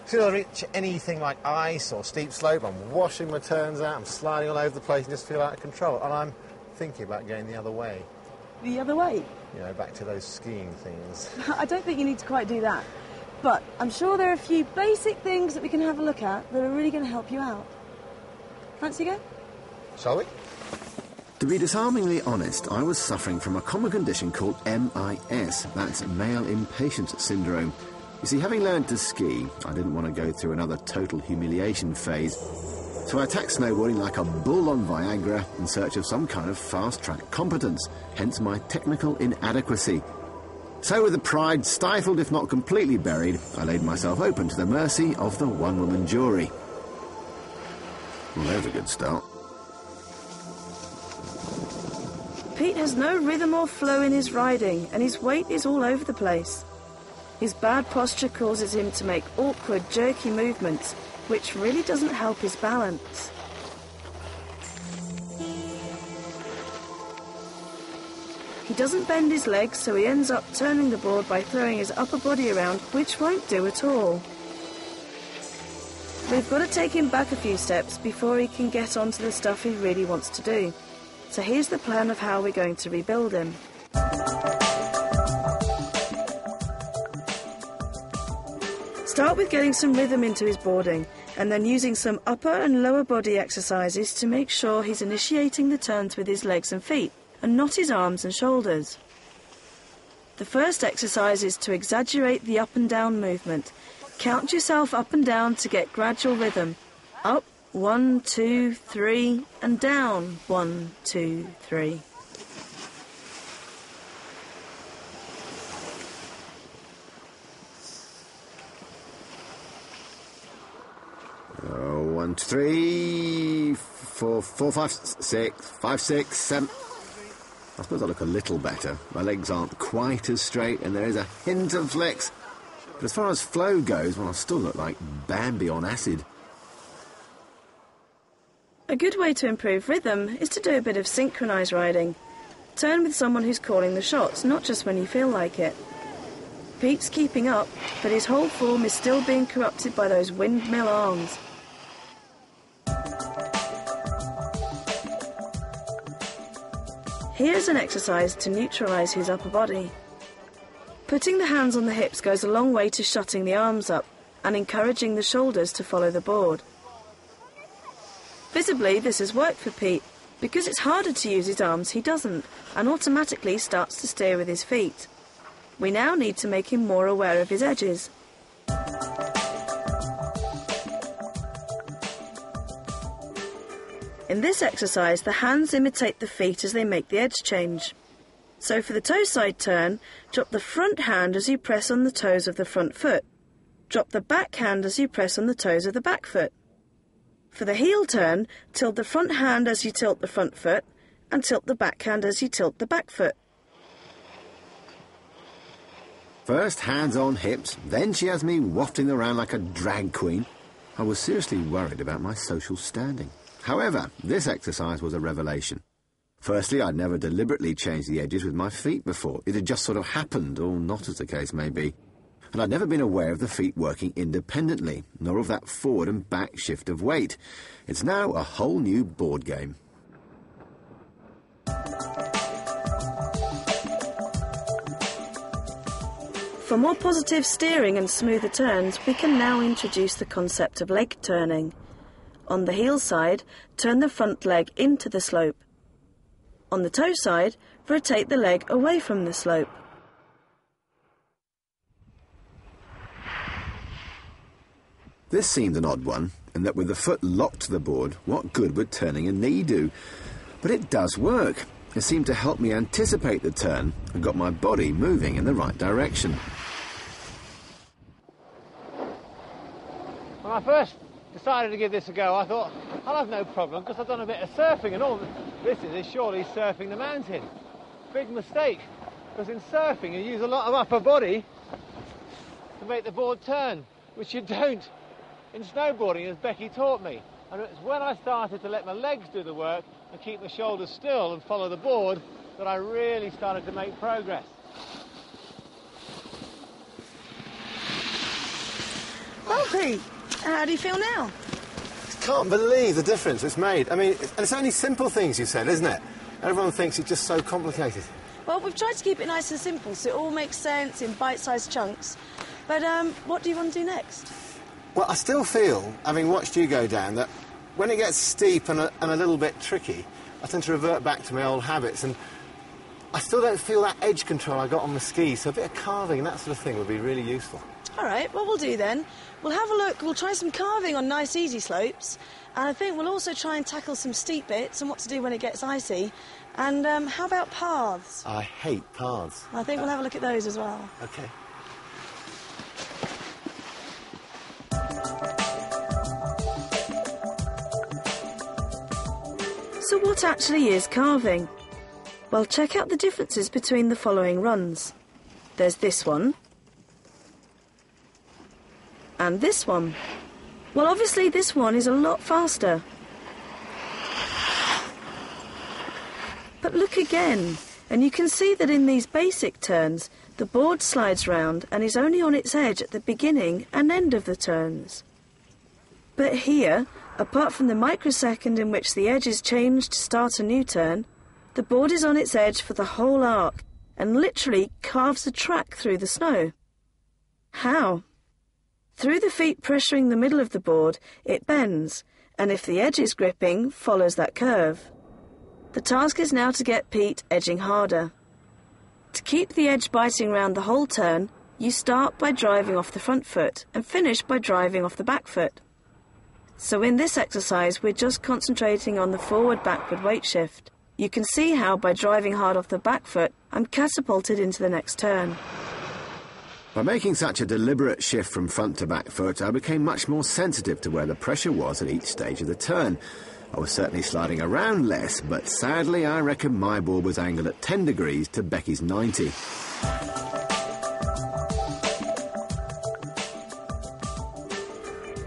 As soon as I reach anything like ice or steep slope, I'm washing my turns out, I'm sliding all over the place and just feel out of control. And I'm thinking about going the other way. The other way? You know, back to those skiing things. I don't think you need to quite do that. But I'm sure there are a few basic things that we can have a look at that are really going to help you out. Fancy a go? Shall we? To be disarmingly honest, I was suffering from a common condition called MIS, that's male impatience syndrome. You see, having learned to ski, I didn't want to go through another total humiliation phase. So I attacked snowboarding like a bull on Viagra in search of some kind of fast-track competence, hence my technical inadequacy. So with the pride stifled, if not completely buried, I laid myself open to the mercy of the one-woman jury. Well, there's a good start. Pete has no rhythm or flow in his riding, and his weight is all over the place. His bad posture causes him to make awkward, jerky movements, which really doesn't help his balance. He doesn't bend his legs, so he ends up turning the board by throwing his upper body around, which won't do at all. We've got to take him back a few steps before he can get onto the stuff he really wants to do. So here's the plan of how we're going to rebuild him. Start with getting some rhythm into his boarding, and then using some upper and lower body exercises to make sure he's initiating the turns with his legs and feet, and not his arms and shoulders. The first exercise is to exaggerate the up and down movement. Count yourself up and down to get gradual rhythm. Up, 1, 2, 3, and down, 1, 2, 3. Oh, 1, 2, 3, 4, 5, 6, 5, 6, 7. I suppose I look a little better. My legs aren't quite as straight and there is a hint of flex. But as far as flow goes, well, I still look like Bambi on acid. A good way to improve rhythm is to do a bit of synchronised riding. Turn with someone who's calling the shots, not just when you feel like it. Pete's keeping up, but his whole form is still being corrupted by those windmill arms. Here's an exercise to neutralise his upper body. Putting the hands on the hips goes a long way to shutting the arms up and encouraging the shoulders to follow the board. Visibly, this has worked for Pete. Because it's harder to use his arms, he doesn't, and automatically starts to steer with his feet. We now need to make him more aware of his edges. In this exercise, the hands imitate the feet as they make the edge change. So for the toe side turn, drop the front hand as you press on the toes of the front foot. Drop the back hand as you press on the toes of the back foot. For the heel turn, tilt the front hand as you tilt the front foot, and tilt the back hand as you tilt the back foot. First hands on hips, then she has me wafting around like a drag queen. I was seriously worried about my social standing. However, this exercise was a revelation. Firstly, I'd never deliberately changed the edges with my feet before. It had just sort of happened, or not as the case may be. And I'd never been aware of the feet working independently, nor of that forward and back shift of weight. It's now a whole new board game. For more positive steering and smoother turns, we can now introduce the concept of leg turning. On the heel side, turn the front leg into the slope. On the toe side, rotate the leg away from the slope. This seemed an odd one, in that with the foot locked to the board, what good would turning a knee do? But it does work. It seemed to help me anticipate the turn and got my body moving in the right direction. When I first decided to give this a go, I thought, I'll have no problem because I've done a bit of surfing and all. This is surely surfing the mountain. Big mistake, because in surfing you use a lot of upper body to make the board turn, which you don't in snowboarding, as Becky taught me. And it's when I started to let my legs do the work and keep my shoulders still and follow the board that I really started to make progress. Well, Pete, how do you feel now? Can't believe the difference it's made. I mean, and it's only simple things you said, isn't it? Everyone thinks it's just so complicated. Well, we've tried to keep it nice and simple so it all makes sense in bite-sized chunks. But what do you want to do next? Well, I still feel, having watched you go down, that when it gets steep and a little bit tricky, I tend to revert back to my old habits, and I still don't feel that edge control I got on the skis, so a bit of carving and that sort of thing would be really useful. All right, what we'll do then, we'll have a look, we'll try some carving on nice easy slopes, and I think we'll also try and tackle some steep bits and what to do when it gets icy. And how about paths? I hate paths. I think we'll have a look at those as well. OK. So what actually is carving? Well, check out the differences between the following runs. There's this one. And this one. Well, obviously this one is a lot faster. But look again, and you can see that in these basic turns, the board slides round and is only on its edge at the beginning and end of the turns. But here, apart from the microsecond in which the edge is changed to start a new turn, the board is on its edge for the whole arc and literally carves a track through the snow. How? Through the feet pressuring the middle of the board, it bends, and if the edge is gripping, follows that curve. The task is now to get Pete edging harder. To keep the edge biting round the whole turn, you start by driving off the front foot and finish by driving off the back foot. So in this exercise, we're just concentrating on the forward-backward weight shift. You can see how by driving hard off the back foot, I'm catapulted into the next turn. By making such a deliberate shift from front to back foot, I became much more sensitive to where the pressure was at each stage of the turn. I was certainly sliding around less, but sadly I reckon my board was angled at 10 degrees to Becky's 90.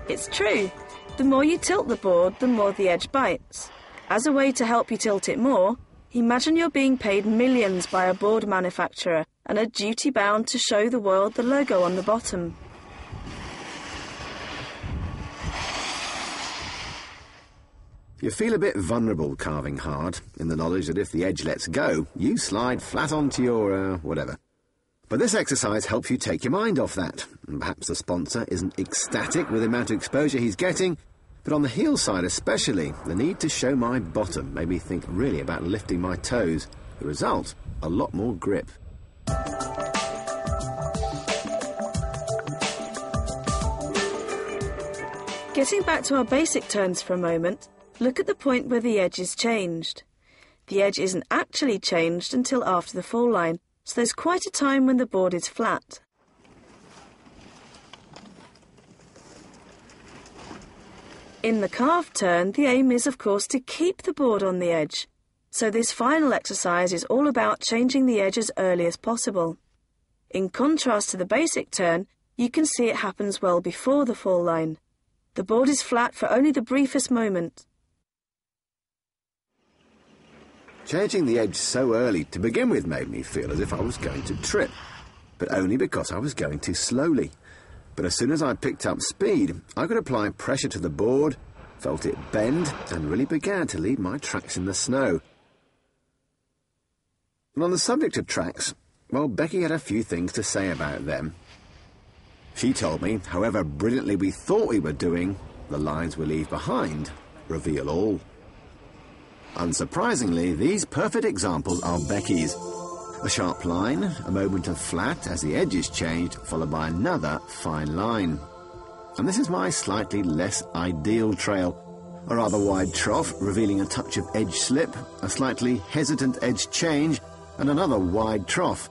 It's true. The more you tilt the board, the more the edge bites. As a way to help you tilt it more, imagine you're being paid millions by a board manufacturer and are duty-bound to show the world the logo on the bottom. You feel a bit vulnerable carving hard, in the knowledge that if the edge lets go, you slide flat onto your, whatever. But this exercise helps you take your mind off that. And perhaps the sponsor isn't ecstatic with the amount of exposure he's getting, but on the heel side especially, the need to show my bottom made me think really about lifting my toes. The result, a lot more grip. Getting back to our basic turns for a moment, look at the point where the edge is changed. The edge isn't actually changed until after the fall line, so there's quite a time when the board is flat. In the carved turn, the aim is, of course, to keep the board on the edge. So this final exercise is all about changing the edge as early as possible. In contrast to the basic turn, you can see it happens well before the fall line. The board is flat for only the briefest moment. Changing the edge so early to begin with made me feel as if I was going to trip, but only because I was going too slowly. But as soon as I picked up speed, I could apply pressure to the board, felt it bend, and really began to leave my tracks in the snow. And on the subject of tracks, well, Becky had a few things to say about them. She told me, however brilliantly we thought we were doing, the lines we leave behind reveal all. Unsurprisingly, these perfect examples are Becky's. A sharp line, a moment of flat as the edge is changed, followed by another fine line. And this is my slightly less ideal trail. A rather wide trough, revealing a touch of edge slip, a slightly hesitant edge change, and another wide trough.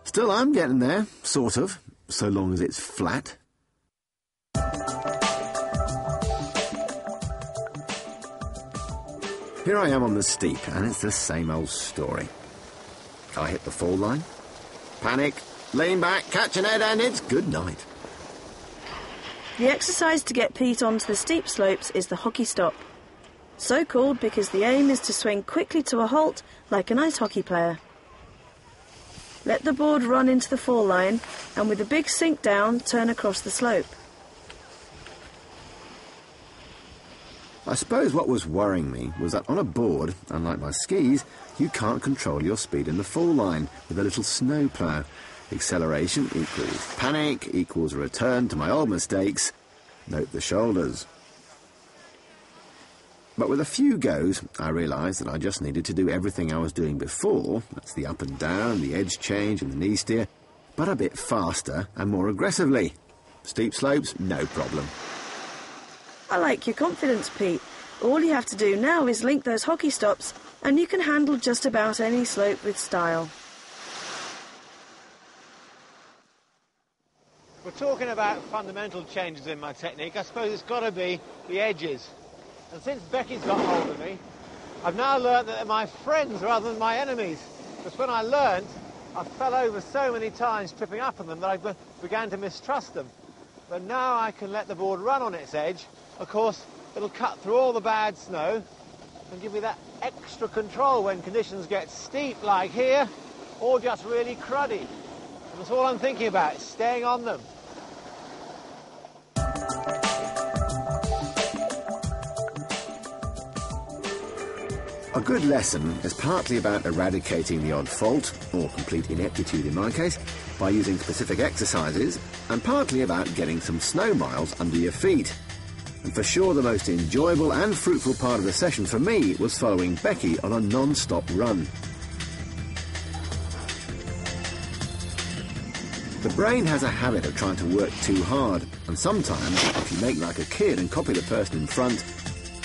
Still, I'm getting there, sort of, so long as it's flat. Here I am on the steep, and it's the same old story. I hit the fall line, panic, lean back, catch an head, and it's good night. The exercise to get Pete onto the steep slopes is the hockey stop. So called because the aim is to swing quickly to a halt like an ice hockey player. Let the board run into the fall line, and with a big sink down, turn across the slope. I suppose what was worrying me was that on a board, unlike my skis, you can't control your speed in the fall line with a little snow plough. Acceleration equals panic, equals a return to my old mistakes. Note the shoulders. But with a few goes, I realised that I just needed to do everything I was doing before, that's the up and down, the edge change and the knee steer, but a bit faster and more aggressively. Steep slopes, no problem. I like your confidence, Pete. All you have to do now is link those hockey stops, and you can handle just about any slope with style. We're talking about fundamental changes in my technique. I suppose it's got to be the edges. And since Becky's got hold of me, I've now learnt that they're my friends rather than my enemies. Because when I learnt, I fell over so many times tripping up on them that I began to mistrust them. But now I can let the board run on its edge. Of course, it'll cut through all the bad snow and give me that extra control when conditions get steep like here, or just really cruddy. And that's all I'm thinking about, staying on them. A good lesson is partly about eradicating the odd fault, or complete ineptitude in my case, by using specific exercises, and partly about getting some snow miles under your feet. And for sure the most enjoyable and fruitful part of the session for me was following Becky on a non-stop run. The brain has a habit of trying to work too hard, and sometimes, if you make like a kid and copy the person in front,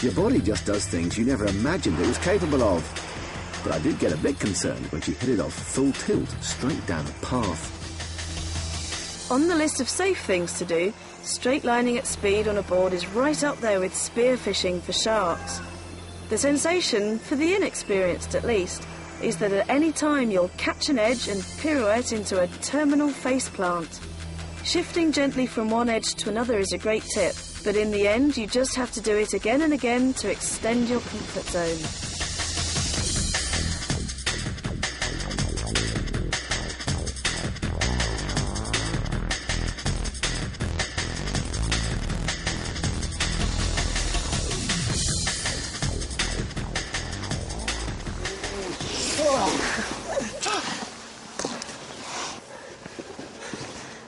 your body just does things you never imagined it was capable of. But I did get a bit concerned when she hit it off full tilt straight down the path. On the list of safe things to do, straight lining at speed on a board is right up there with spear fishing for sharks. The sensation, for the inexperienced at least, is that at any time you'll catch an edge and pirouette into a terminal faceplant. Shifting gently from one edge to another is a great tip, but in the end you just have to do it again and again to extend your comfort zone.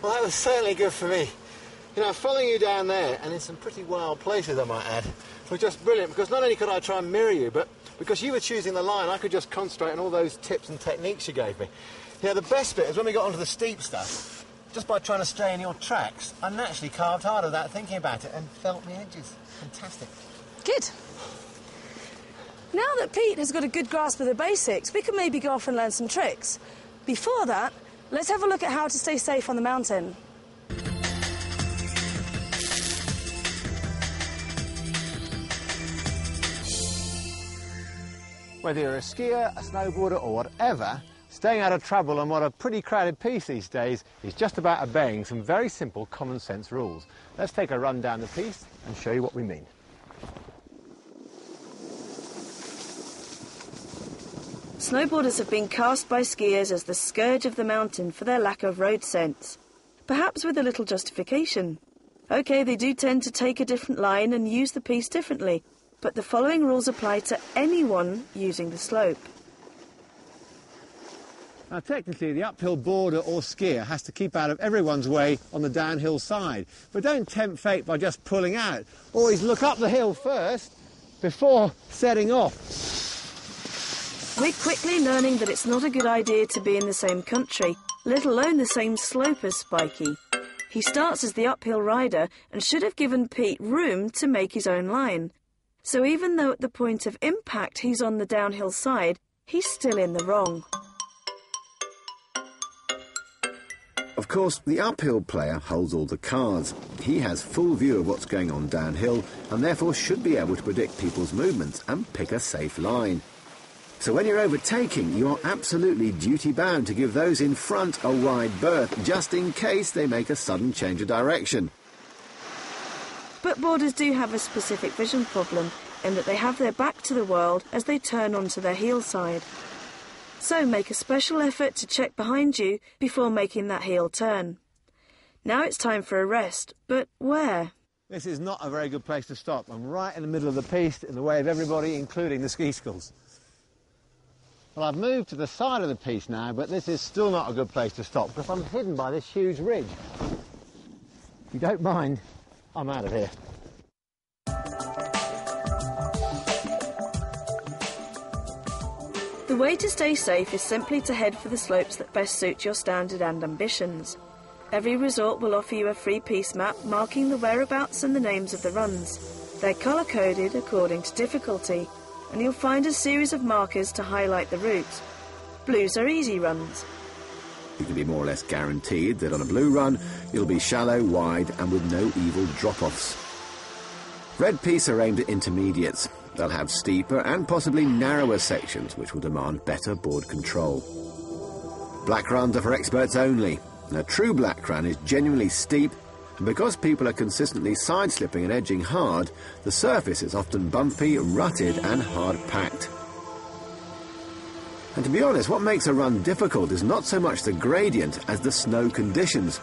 Well, that was certainly good for me. You know, following you down there, and in some pretty wild places, I might add, was just brilliant, because not only could I try and mirror you, but because you were choosing the line, I could just concentrate on all those tips and techniques you gave me. You know, the best bit is when we got onto the steep stuff, just by trying to stay in your tracks, I naturally carved harder without thinking about it and felt the edges. Fantastic. Good. Now that Pete has got a good grasp of the basics, we can maybe go off and learn some tricks. Before that, let's have a look at how to stay safe on the mountain. Whether you're a skier, a snowboarder or whatever, staying out of trouble on what a pretty crowded piste these days is just about obeying some very simple common sense rules. Let's take a run down the piste and show you what we mean. Snowboarders have been cast by skiers as the scourge of the mountain for their lack of road sense. Perhaps with a little justification. OK, they do tend to take a different line and use the piste differently, but the following rules apply to anyone using the slope. Now, technically, the uphill boarder or skier has to keep out of everyone's way on the downhill side. But don't tempt fate by just pulling out. Always look up the hill first before setting off. We're quickly learning that it's not a good idea to be in the same country, let alone the same slope as Spiky. He starts as the uphill rider and should have given Pete room to make his own line. So even though at the point of impact he's on the downhill side, he's still in the wrong. Of course, the uphill player holds all the cards. He has full view of what's going on downhill and therefore should be able to predict people's movements and pick a safe line. So when you're overtaking, you're absolutely duty-bound to give those in front a wide berth, just in case they make a sudden change of direction. But boarders do have a specific vision problem, in that they have their back to the world as they turn onto their heel side. So make a special effort to check behind you before making that heel turn. Now it's time for a rest, but where? This is not a very good place to stop. I'm right in the middle of the piste, in the way of everybody, including the ski schools. Well, I've moved to the side of the piste now, but this is still not a good place to stop because I'm hidden by this huge ridge. If you don't mind, I'm out of here. The way to stay safe is simply to head for the slopes that best suit your standard and ambitions. Every resort will offer you a free piste map marking the whereabouts and the names of the runs. They're colour-coded according to difficulty, and you'll find a series of markers to highlight the routes. Blues are easy runs. You can be more or less guaranteed that on a blue run, you'll be shallow, wide, and with no evil drop-offs. Red pistes are aimed at intermediates. They'll have steeper and possibly narrower sections, which will demand better board control. Black runs are for experts only. A true black run is genuinely steep, and because people are consistently side-slipping and edging hard, the surface is often bumpy, rutted and hard-packed. And to be honest, what makes a run difficult is not so much the gradient as the snow conditions.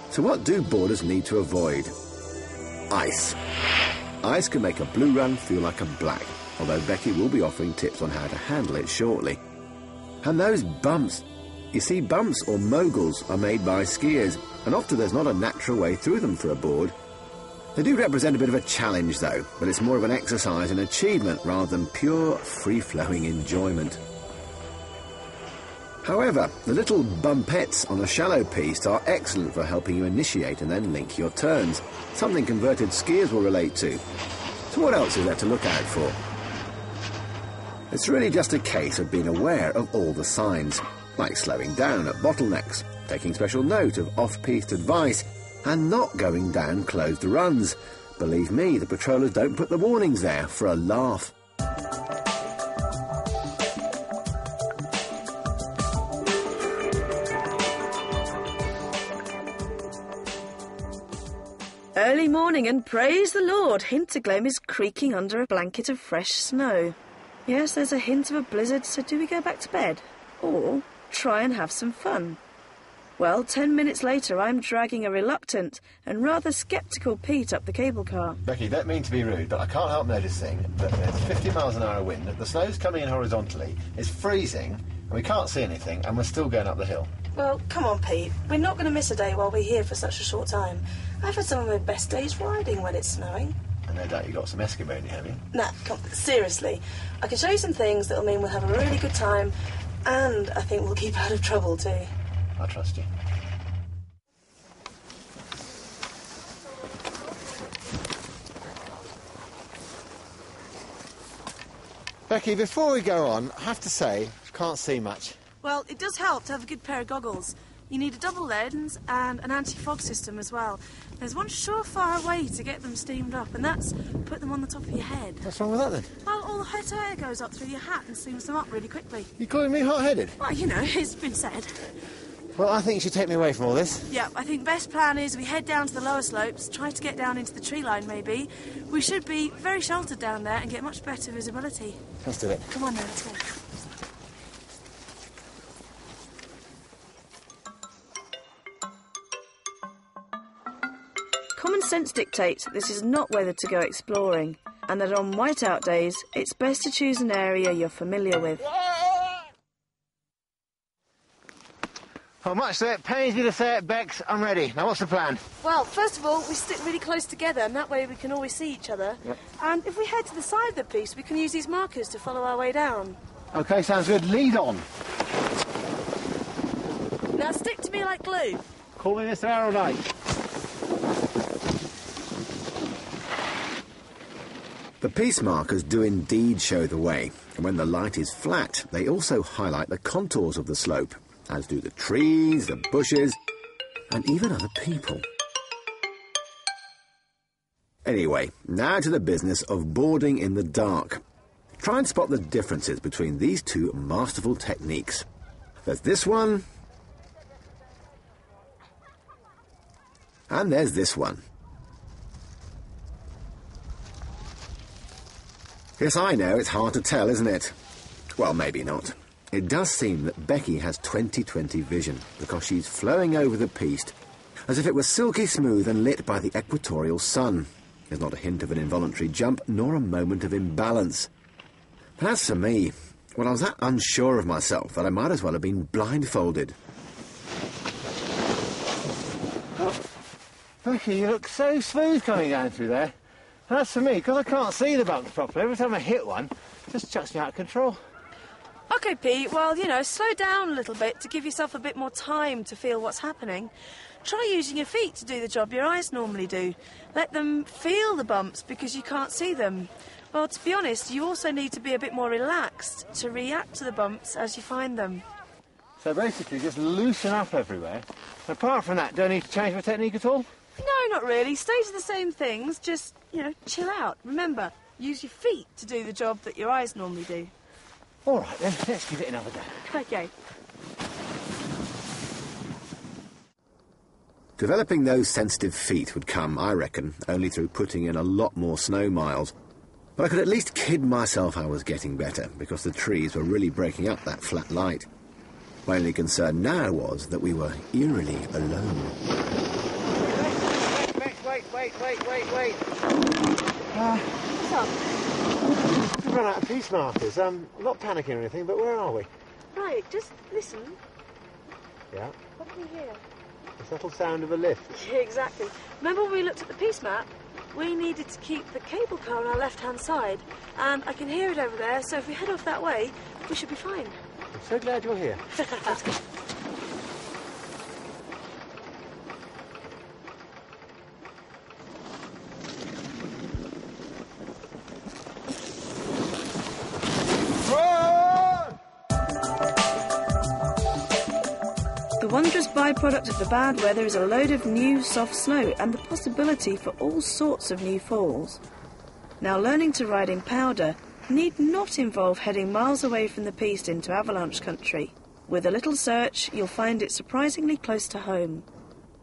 So what do boarders need to avoid? Ice. Ice can make a blue run feel like a black, although Becky will be offering tips on how to handle it shortly. And those bumps. You see, bumps or moguls are made by skiers, and often there's not a natural way through them for a board. They do represent a bit of a challenge though, but it's more of an exercise in achievement rather than pure free-flowing enjoyment. However, the little bumpettes on a shallow piste are excellent for helping you initiate and then link your turns, something converted skiers will relate to. So what else is there to look out for? It's really just a case of being aware of all the signs, like slowing down at bottlenecks, taking special note of off-piste advice, and not going down closed runs. Believe me, the patrollers don't put the warnings there for a laugh. Early morning and praise the Lord, Hinterglemm is creaking under a blanket of fresh snow. Yes, there's a hint of a blizzard, so do we go back to bed? Or try and have some fun? Well, 10 minutes later, I'm dragging a reluctant and rather sceptical Pete up the cable car. Becky, don't mean to be rude, but I can't help noticing that there's 50 miles an hour wind, the snow's coming in horizontally, it's freezing, and we can't see anything, and we're still going up the hill. Well, come on, Pete. We're not going to miss a day while we're here for such a short time. I've had some of my best days riding when it's snowing. And no doubt you got some Eskimo in you, have you? Nah, seriously. I can show you some things that'll mean we'll have a really good time, and I think we'll keep out of trouble too. I trust you. Becky, before we go on, I have to say, I can't see much. Well, it does help to have a good pair of goggles. You need a double lens and an anti-fog system as well. There's one surefire way to get them steamed up, and that's put them on the top of your head. What's wrong with that then? Well, all the hot air goes up through your hat and steams them up really quickly. You calling me hot-headed? Well, you know, it's been said. Well, I think you should take me away from all this. Yeah, I think best plan is we head down to the lower slopes, try to get down into the tree line maybe. We should be very sheltered down there and get much better visibility. Let's do it. Come on now, let's go. Common sense dictates that this is not whether to go exploring, and that on whiteout days, it's best to choose an area you're familiar with. Well, much though it pains me to say it, Bex, I'm ready. Now, what's the plan? Well, first of all, we stick really close together, and that way we can always see each other. Yep. And if we head to the side of the piece, we can use these markers to follow our way down. OK, sounds good. Lead on. Now stick to me like glue. Calling this arrow light. The piece markers do indeed show the way, and when the light is flat, they also highlight the contours of the slope, as do the trees, the bushes, and even other people. Anyway, now to the business of boarding in the dark. Try and spot the differences between these two masterful techniques. There's this one, and there's this one. Yes, I know, it's hard to tell, isn't it? Well, maybe not. It does seem that Becky has 20/20 vision, because she's flowing over the piste as if it were silky smooth and lit by the equatorial sun. There's not a hint of an involuntary jump, nor a moment of imbalance. But as for me, well, I was that unsure of myself that I might as well have been blindfolded. Oh, Becky, you look so smooth coming down through there. And as for me, because I can't see the bumps properly, every time I hit one, it just chucks me out of control. OK, Pete, well, you know, slow down a little bit to give yourself a bit more time to feel what's happening. Try using your feet to do the job your eyes normally do. Let them feel the bumps because you can't see them. Well, to be honest, you also need to be a bit more relaxed to react to the bumps as you find them. So basically, just loosen up everywhere. And apart from that, don't need to change my technique at all? No, not really. Stay to the same things. Just, you know, chill out. Remember, use your feet to do the job that your eyes normally do. All right, then. Let's give it another go. OK. Developing those sensitive feet would come, I reckon, only through putting in a lot more snow miles. But I could at least kid myself I was getting better, because the trees were really breaking up that flat light. My only concern now was that we were eerily alone. Wait. What's up? We've run out of piece markers. I'm not panicking or anything, but where are we? Right, just listen. Yeah? What can you hear? The subtle sound of a lift. Yeah, exactly. Remember when we looked at the piece map? We needed to keep the cable car on our left-hand side, and I can hear it over there, so if we head off that way, we should be fine. I'm so glad you're here. Let's go. The wondrous byproduct of the bad weather is a load of new soft snow and the possibility for all sorts of new falls. Now, learning to ride in powder need not involve heading miles away from the piste into avalanche country. With a little search, you'll find it surprisingly close to home.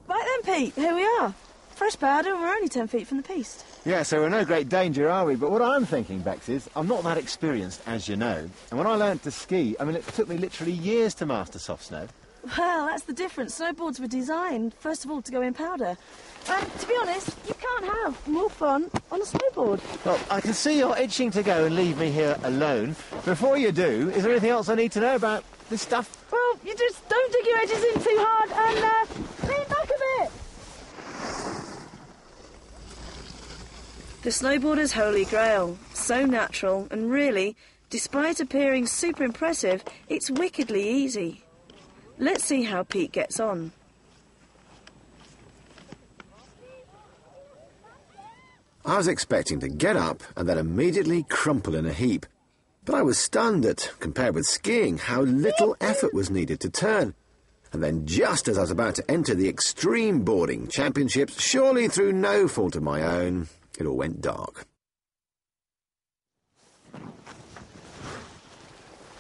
Right then, Pete, here we are. Fresh powder, and we're only 10 feet from the piste. Yeah, so we're in no great danger, are we? But what I'm thinking, Bex, is I'm not that experienced, as you know. And when I learnt to ski, I mean, it took me literally years to master soft snow. Well, that's the difference. Snowboards were designed, first of all, to go in powder. And to be honest, you can't have more fun on a snowboard. Well, I can see you're itching to go and leave me here alone. Before you do, is there anything else I need to know about this stuff? Well, you just don't dig your edges in too hard and lean back a bit. The snowboarder's holy grail. So natural, and really, despite appearing super impressive, it's wickedly easy. Let's see how Pete gets on. I was expecting to get up and then immediately crumple in a heap. But I was stunned at, compared with skiing, how little effort was needed to turn. And then just as I was about to enter the Extreme Boarding Championships, surely through no fault of my own, it all went dark.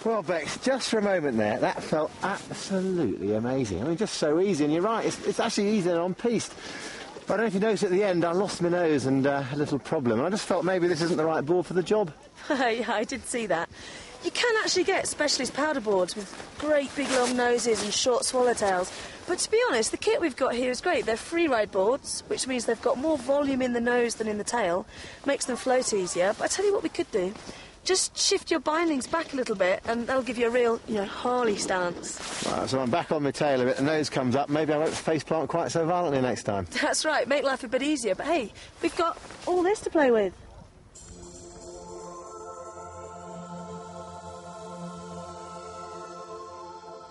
Well, Bex, just for a moment there, that felt absolutely amazing. I mean, just so easy, and you're right, it's actually easier on piste. But I don't know if you noticed at the end, I lost my nose and a little problem. I just felt maybe this isn't the right board for the job. Yeah, I did see that. You can actually get specialist powder boards with great big long noses and short swallowtails. But to be honest, the kit we've got here is great. They're free-ride boards, which means they've got more volume in the nose than in the tail. Makes them float easier. But I tell you what we could do. Just shift your bindings back a little bit and that'll give you a real, Harley stance. Right, so I'm back on my tail a bit, the nose comes up. Maybe I won't faceplant quite so violently next time. That's right, make life a bit easier. But hey, we've got all this to play with.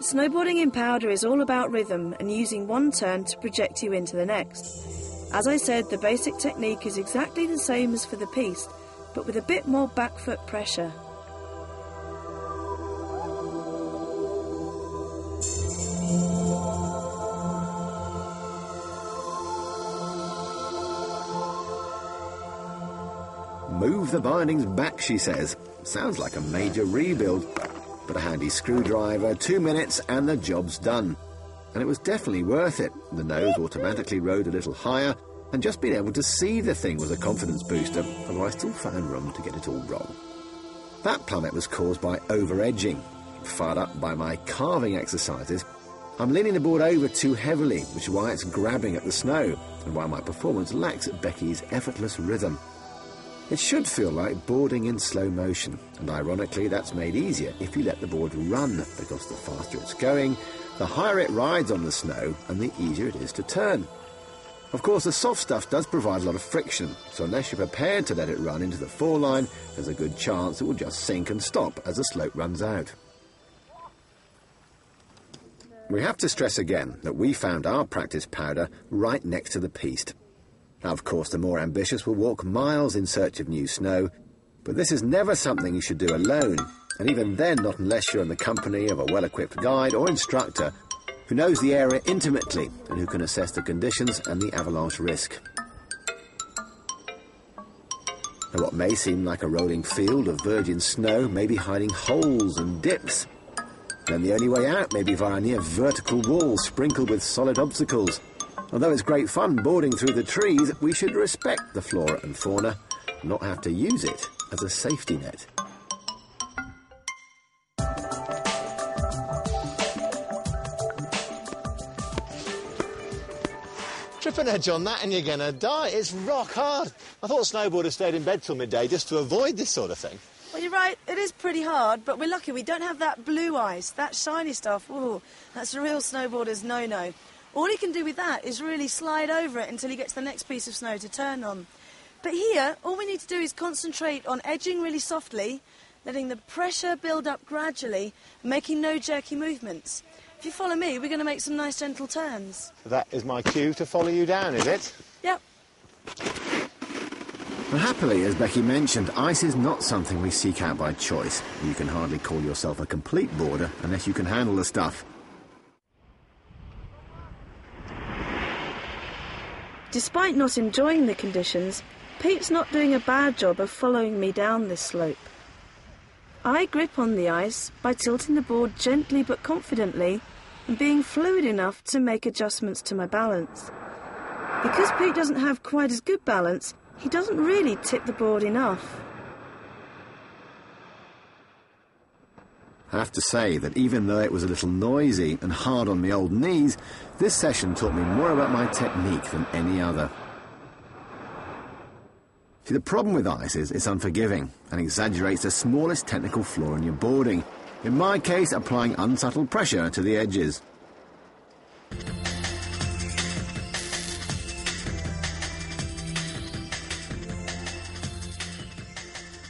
Snowboarding in powder is all about rhythm and using one turn to project you into the next. As I said, the basic technique is exactly the same as for the piste, but with a bit more back foot pressure. Move the bindings back, she says. Sounds like a major rebuild. But a handy screwdriver, 2 minutes, and the job's done. And it was definitely worth it. The nose automatically rode a little higher, and just being able to see the thing was a confidence booster, although I still found room to get it all wrong. That plummet was caused by over-edging. Fired up by my carving exercises, I'm leaning the board over too heavily, which is why it's grabbing at the snow, and why my performance lacks Becky's effortless rhythm. It should feel like boarding in slow motion, and ironically that's made easier if you let the board run, because the faster it's going, the higher it rides on the snow, and the easier it is to turn. Of course, the soft stuff does provide a lot of friction, so unless you're prepared to let it run into the foreline, there's a good chance it will just sink and stop as the slope runs out. We have to stress again that we found our practice powder right next to the piste. Now, of course, the more ambitious will walk miles in search of new snow, but this is never something you should do alone, and even then not unless you're in the company of a well-equipped guide or instructor who knows the area intimately and who can assess the conditions and the avalanche risk. Now, what may seem like a rolling field of virgin snow may be hiding holes and dips. Then the only way out may be via near vertical walls sprinkled with solid obstacles. Although it's great fun boarding through the trees, we should respect the flora and fauna, and not have to use it as a safety net. Trip an edge on that and you're going to die. It's rock hard. I thought snowboarders stayed in bed till midday just to avoid this sort of thing. Well, you're right, it is pretty hard, but we're lucky we don't have that blue ice, that shiny stuff. Ooh, that's a real snowboarder's no-no. All he can do with that is really slide over it until he gets the next piece of snow to turn on. But here, all we need to do is concentrate on edging really softly, letting the pressure build up gradually, and making no jerky movements. If you follow me, we're going to make some nice gentle turns. That is my cue to follow you down, is it? Yep. Well, happily, as Becky mentioned, ice is not something we seek out by choice. You can hardly call yourself a complete boarder unless you can handle the stuff. Despite not enjoying the conditions, Pete's not doing a bad job of following me down this slope. I grip on the ice by tilting the board gently but confidently and being fluid enough to make adjustments to my balance. Because Pete doesn't have quite as good balance, he doesn't really tip the board enough. I have to say that even though it was a little noisy and hard on my old knees, this session taught me more about my technique than any other. See, the problem with ice is it's unforgiving and exaggerates the smallest technical flaw in your boarding. In my case, applying unsubtle pressure to the edges.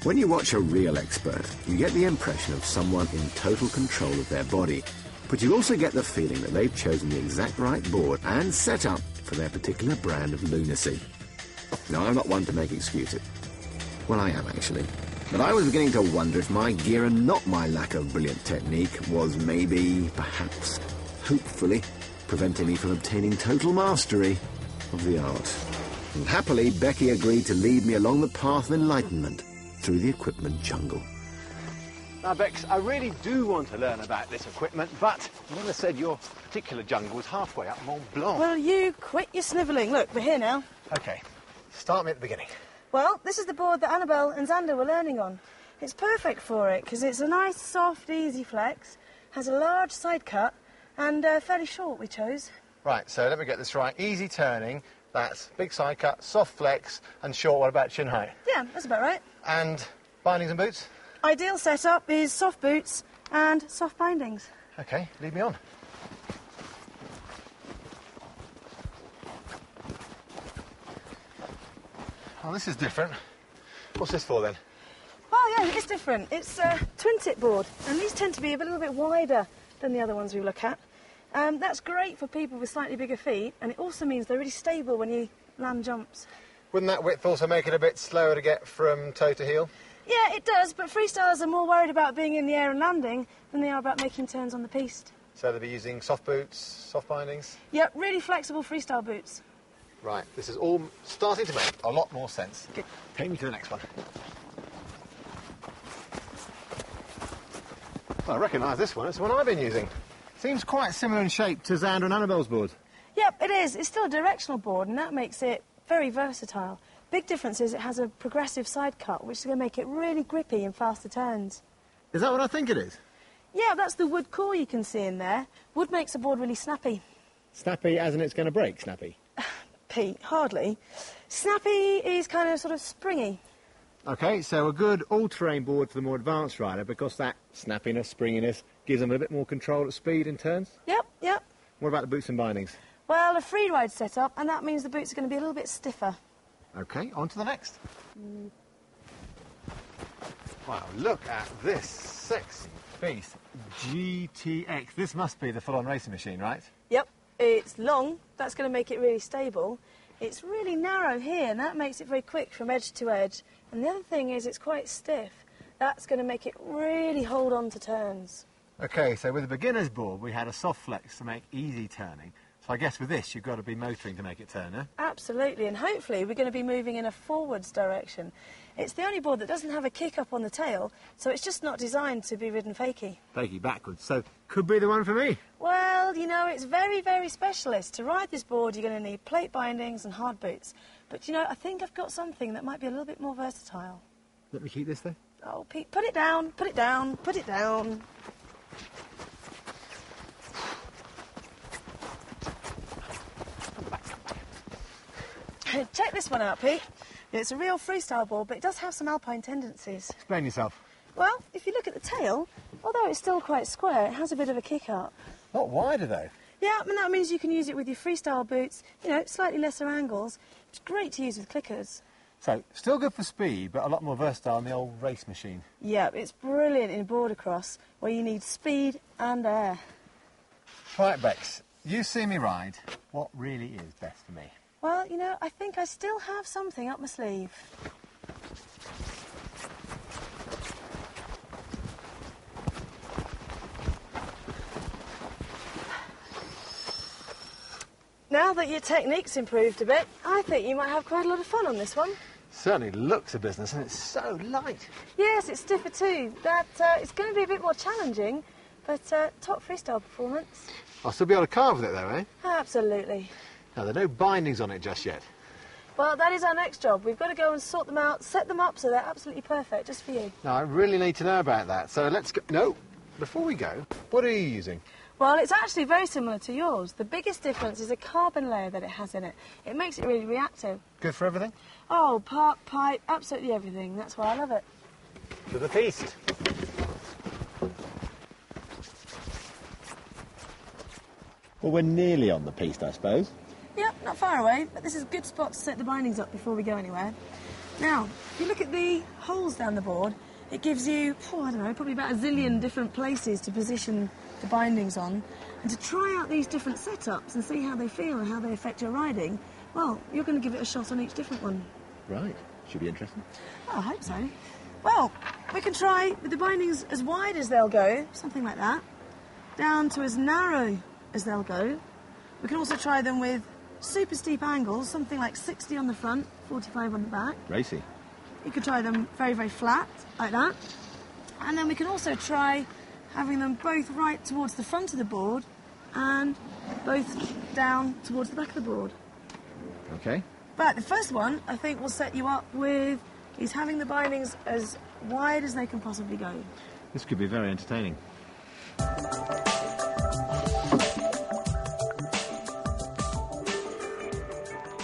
When you watch a real expert, you get the impression of someone in total control of their body, but you also get the feeling that they've chosen the exact right board and setup for their particular brand of lunacy. Now, I'm not one to make excuses. Well, I am, actually. But I was beginning to wonder if my gear and not my lack of brilliant technique was maybe, perhaps, hopefully, preventing me from obtaining total mastery of the art. And happily, Becky agreed to lead me along the path of enlightenment through the equipment jungle. Now, Bex, I really do want to learn about this equipment, but you never said your particular jungle was halfway up Mont Blanc. Well, you quit your snivelling. Look, we're here now. OK, start me at the beginning. Well, this is the board that Annabelle and Xander were learning on. It's perfect for it, because it's a nice, soft, easy flex, has a large side cut, and fairly short, we chose. Right, so let me get this right. Easy turning, that's big side cut, soft flex, and short. What about chin height? Yeah, that's about right. And bindings and boots? Ideal setup is soft boots and soft bindings. OK, lead me on. Oh, this is different. What's this for, then? Oh, yeah, it's different. It's a twin-tip board, and these tend to be a little bit wider than the other ones we look at. That's great for people with slightly bigger feet, and it also means they're really stable when you land jumps. Wouldn't that width also make it a bit slower to get from toe to heel? Yeah, it does, but freestylers are more worried about being in the air and landing than they are about making turns on the piste. So they'll be using soft boots, soft bindings? Yep, really flexible freestyle boots. Right, this is all starting to make a lot more sense. Good. Take me to the next one. Well, I recognise this one. It's the one I've been using. Seems quite similar in shape to Xander and Annabelle's board. Yep, it is. It's still a directional board, and that makes it very versatile. Big difference is it has a progressive side cut, which is going to make it really grippy in faster turns. Is that what I think it is? Yeah, that's the wood core you can see in there. Wood makes a board really snappy. Snappy as in it's going to break, snappy? Pete, hardly. Snappy is kind of sort of springy. OK, so a good all-terrain board for the more advanced rider because that snappiness, springiness gives them a bit more control at speed in turns? Yep, yep. What about the boots and bindings? Well, a free ride setup, and that means the boots are going to be a little bit stiffer. OK, on to the next. Wow, look at this sexy beast. GTX. This must be the full-on racing machine, right? Yep. It's long. That's going to make it really stable. It's really narrow here, and that makes it very quick from edge to edge. And the other thing is it's quite stiff. That's going to make it really hold on to turns. OK, so with a beginner's board, we had a soft flex to make easy turning. So I guess with this, you've got to be motoring to make it turn, huh? Absolutely, and hopefully we're going to be moving in a forwards direction. It's the only board that doesn't have a kick up on the tail, so it's just not designed to be ridden fakie. Fakie backwards, so could be the one for me. Well, you know, it's very, very specialist. To ride this board, you're going to need plate bindings and hard boots. But, you know, I think I've got something that might be a little bit more versatile. Let me keep this, though. Oh, Pete, put it down, put it down, put it down. Check this one out, Pete. It's a real freestyle board, but it does have some alpine tendencies. Explain yourself. Well, if you look at the tail, although it's still quite square, it has a bit of a kick up. Not wider, though. Yeah, and that means you can use it with your freestyle boots, you know, slightly lesser angles. It's great to use with clickers. So, still good for speed, but a lot more versatile than the old race machine. Yeah, it's brilliant in border cross, where you need speed and air. Right, Bex, you see me ride. What really is best for me? Well, you know, I think I still have something up my sleeve. Now that your technique's improved a bit, I think you might have quite a lot of fun on this one. Certainly looks a business, and it's so light. Yes, it's stiffer too. It's going to be a bit more challenging, but top freestyle performance. I'll still be able to carve with it, though, eh? Absolutely. Now, there are no bindings on it just yet. Well, that is our next job. We've got to go and sort them out, set them up so they're absolutely perfect, just for you. Now, I really need to know about that, so let's go... No, before we go, what are you using? Well, it's actually very similar to yours. The biggest difference is a carbon layer that it has in it. It makes it really reactive. Good for everything? Oh, part, pipe, absolutely everything. That's why I love it. To the feast. Well, we're nearly on the piste, I suppose. Yep, not far away, but this is a good spot to set the bindings up before we go anywhere. Now, if you look at the holes down the board, it gives you, I don't know, probably about a zillion different places to position the bindings on. And to try out these different setups and see how they feel and how they affect your riding, well, you're going to give it a shot on each different one. Right. Should be interesting. Oh, I hope so. Well, we can try with the bindings as wide as they'll go, something like that, down to as narrow as they'll go. We can also try them with super steep angles, something like 60 on the front, 45 on the back. Racy. You could try them very, very flat, like that. And then we can also try having them both right towards the front of the board and both down towards the back of the board. Okay. But the first one, I think, will set you up with is having the bindings as wide as they can possibly go. This could be very entertaining.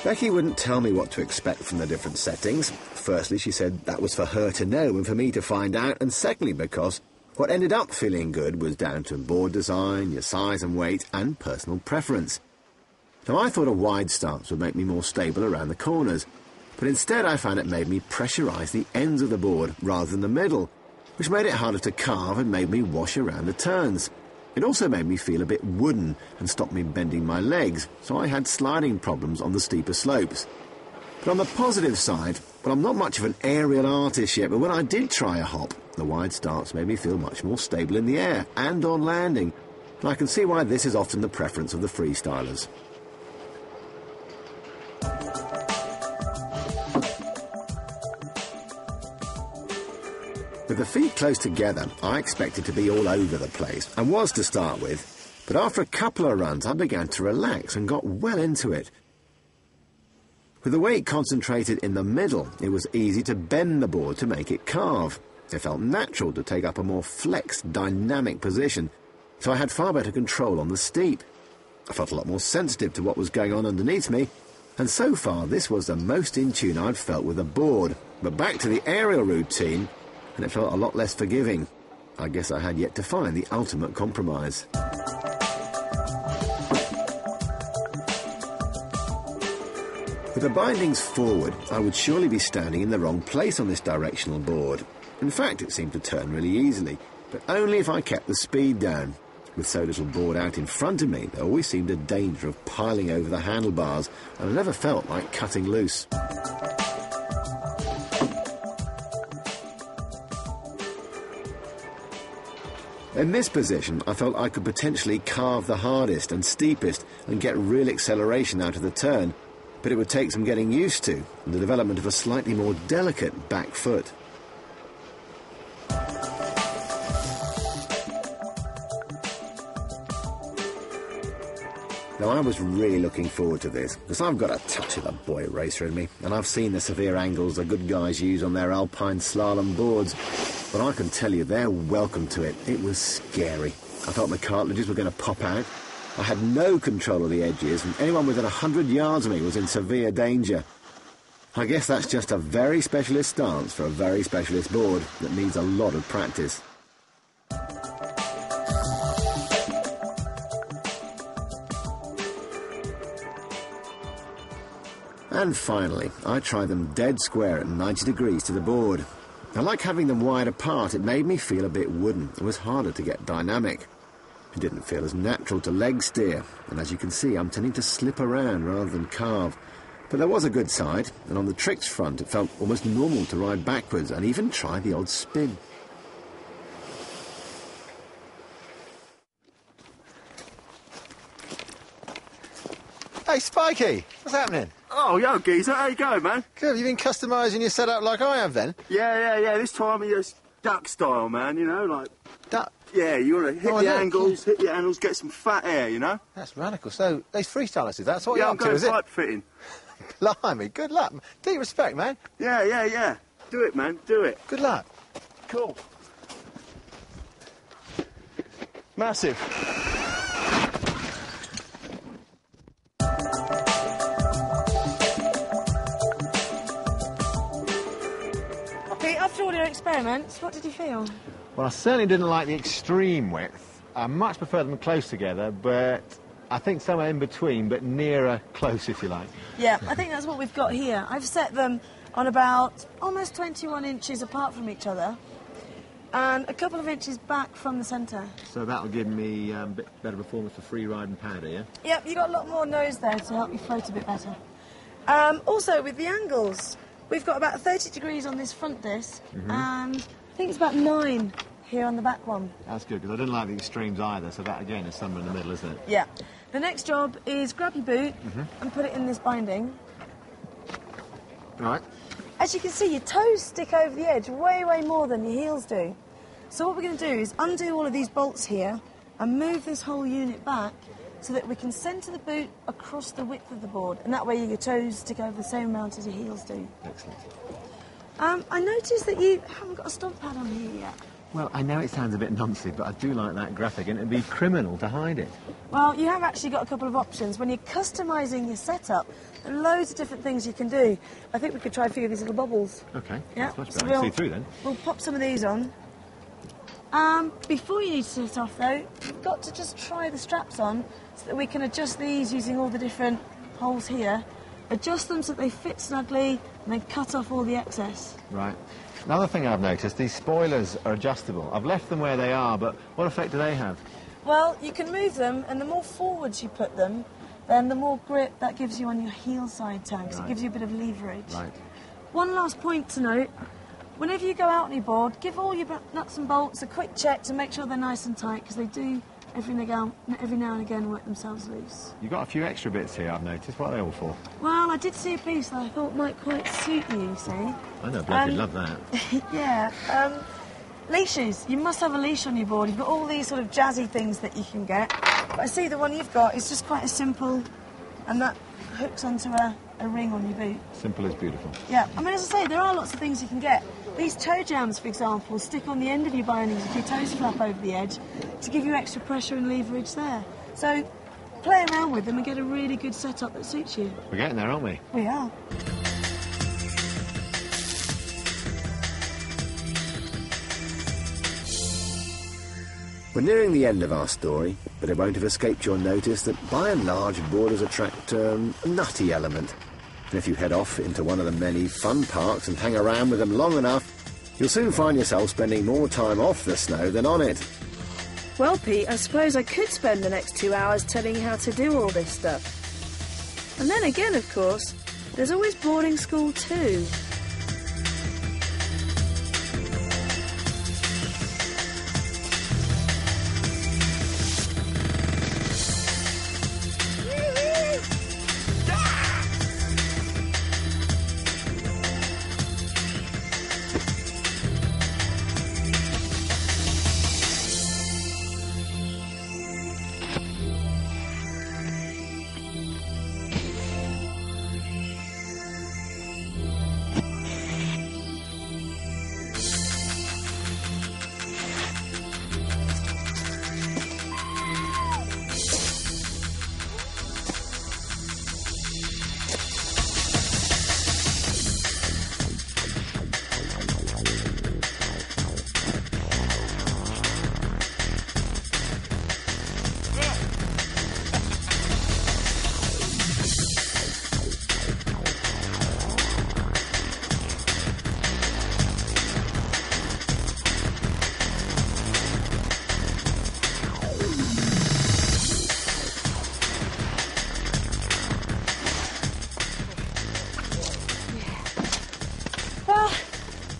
Becky wouldn't tell me what to expect from the different settings. Firstly, she said that was for her to know and for me to find out, and secondly because what ended up feeling good was down to board design, your size and weight, and personal preference. Now, I thought a wide stance would make me more stable around the corners, but instead I found it made me pressurise the ends of the board rather than the middle, which made it harder to carve and made me wash around the turns. It also made me feel a bit wooden and stopped me bending my legs, so I had sliding problems on the steeper slopes. But on the positive side, well, I'm not much of an aerial artist yet, but when I did try a hop, the wide stance made me feel much more stable in the air and on landing, and I can see why this is often the preference of the freestylers. With the feet close together, I expected to be all over the place, and was to start with, but after a couple of runs I began to relax and got well into it. With the weight concentrated in the middle, it was easy to bend the board to make it carve. It felt natural to take up a more flexed, dynamic position, so I had far better control on the steep. I felt a lot more sensitive to what was going on underneath me, and so far this was the most in tune I'd felt with the board. But back to the aerial routine, and it felt a lot less forgiving. I guess I had yet to find the ultimate compromise. With the bindings forward, I would surely be standing in the wrong place on this directional board. In fact, it seemed to turn really easily, but only if I kept the speed down. With so little board out in front of me, there always seemed a danger of piling over the handlebars, and I never felt like cutting loose. In this position, I felt I could potentially carve the hardest and steepest and get real acceleration out of the turn, but it would take some getting used to and the development of a slightly more delicate back foot. Now, I was really looking forward to this, because I've got a touch of a boy racer in me, and I've seen the severe angles the good guys use on their alpine slalom boards, but I can tell you they're welcome to it. It was scary. I thought my cartilages were going to pop out. I had no control of the edges, and anyone within 100 yards of me was in severe danger. I guess that's just a very specialist stance for a very specialist board that needs a lot of practice. And finally, I tried them dead square at 90 degrees to the board. I like having them wide apart. It made me feel a bit wooden. It was harder to get dynamic. It didn't feel as natural to leg steer, and as you can see, I'm tending to slip around rather than carve. But there was a good side, and on the tricks front, it felt almost normal to ride backwards and even try the odd spin. Hey, Spikey, what's happening? Oh, yo, geezer, how you going, man? Good, have you been customising your setup like I have then? Yeah, this time it's duck style, man, you know, like... Duck? Yeah, you want to hit the angles, get some fat air, you know? That's radical. So, these freestylers do that? That's what you're up to, is it? Yeah, I'm going pipe fitting. Blimey, good luck. Deep respect, man. Yeah. Do it, man, do it. Good luck. Cool. Massive. After all your experiments, what did you feel? Well, I certainly didn't like the extreme width. I much prefer them close together, but I think somewhere in between, but nearer close, if you like. Yeah, I think that's what we've got here. I've set them on about almost 21 inches apart from each other and a couple of inches back from the centre. So that'll give me a bit better performance for free ride and powder, yeah? Yep, you've got a lot more nose there to help you float a bit better. Also, with the angles, we've got about 30 degrees on this front disc, and I think it's about 9 here on the back one. That's good, because I didn't like the extremes either, so that, again, is somewhere in the middle, isn't it? Yeah. The next job is grab your boot and put it in this binding. Right. As you can see, your toes stick over the edge way more than your heels do. So what we're going to do is undo all of these bolts here and move this whole unit back so that we can centre the boot across the width of the board, and that way your toes stick over the same amount as your heels do. Excellent. I noticed that you haven't got a stomp pad on here yet. Well, I know it sounds a bit noncy, but I do like that graphic, and it'd be criminal to hide it. Well, you have actually got a couple of options. When you're customising your setup, there are loads of different things you can do. I think we could try a few of these little bubbles. OK, Yeah. that's much So better. See through then. We'll pop some of these on. Before you need to set off, though, you've got to just try the straps on so that we can adjust these using all the different holes here. Adjust them so that they fit snugly, and then cut off all the excess. Right. Another thing I've noticed, these spoilers are adjustable. I've left them where they are, but what effect do they have? Well, you can move them, and the more forwards you put them, then the more grip that gives you on your heel side tanks. Right. It gives you a bit of leverage. Right. One last point to note. Whenever you go out on your board, give all your nuts and bolts a quick check to make sure they're nice and tight, because they do, every now and again, work themselves loose. You've got a few extra bits here, I've noticed. What are they all for? Well, I did see a piece that I thought might quite suit you, see? I know, bloody love that. Yeah. Leashes. You must have a leash on your board. You've got all these sort of jazzy things that you can get. But I see the one you've got is just quite a simple, and that hooks onto a ring on your boot. Simple is beautiful. Yeah. I mean, as I say, there are lots of things you can get. These toe jams, for example, stick on the end of your bindings if your toes flap over the edge to give you extra pressure and leverage there. So play around with them and get a really good setup that suits you. We're getting there, aren't we? We are. We're nearing the end of our story, but it won't have escaped your notice that by and large borders attract a nutty element. And if you head off into one of the many fun parks and hang around with them long enough, you'll soon find yourself spending more time off the snow than on it. Well, Pete, I suppose I could spend the next 2 hours telling you how to do all this stuff. And then again, of course, there's always boarding school too.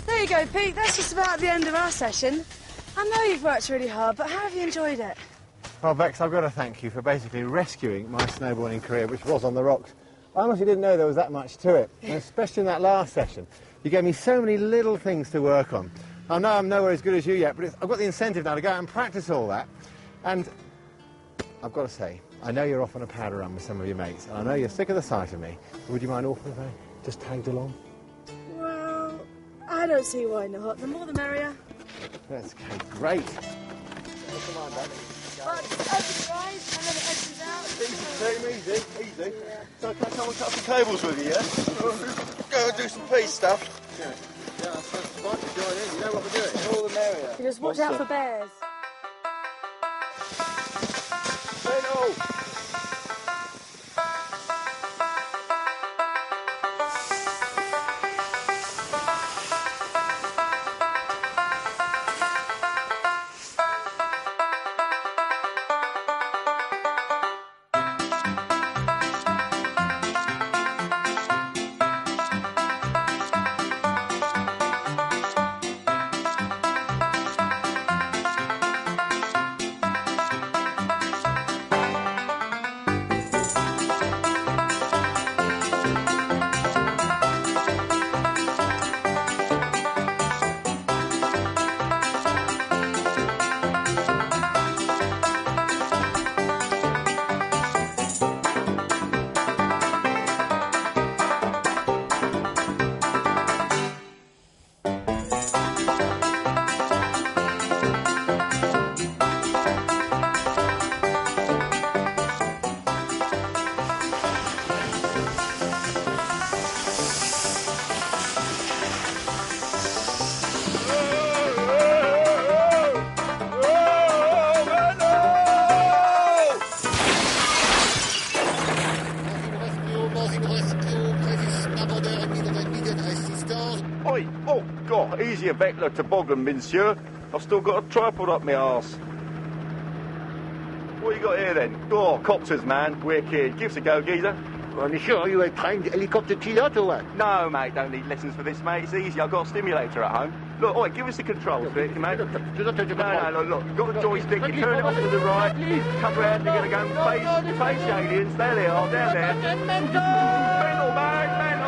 There you go, Pete. That's just about the end of our session. I know you've worked really hard, but how have you enjoyed it? Well, Bex, I've got to thank you for basically rescuing my snowboarding career, which was on the rocks. I honestly didn't know there was that much to it, and especially in that last session. You gave me so many little things to work on. I know I'm nowhere as good as you yet, but I've got the incentive now to go out and practice all that. And I've got to say, I know you're off on a powder run with some of your mates, and I know you're sick of the sight of me. Would you mind awfully if I just tagged along? Well, I don't see why not. The more the merrier. That's okay, great. Come on, baby. Open your eyes and then it edges out. Easy. Yeah. So can I come and cut some cables with you, yeah? Go and do some piece stuff. Yeah, that's fine to join in. You know what we're doing. All the merrier. You just watch out for bears. easy a Beckler toboggan, monsieur. I've still got a tripod up my arse. What you got here then? Oh, copters, man. Wicked. Give us a go, geezer. Are you sure you ain't trained helicopter pilot or what? No, mate, don't need lessons for this, mate. It's easy. I've got a stimulator at home. Look, oi, give us the controls, mate. No, look. You've got the joystick. You turn it off to the right. Come round, you're going to go and face aliens. There they are, down there. Mental, mate, mental.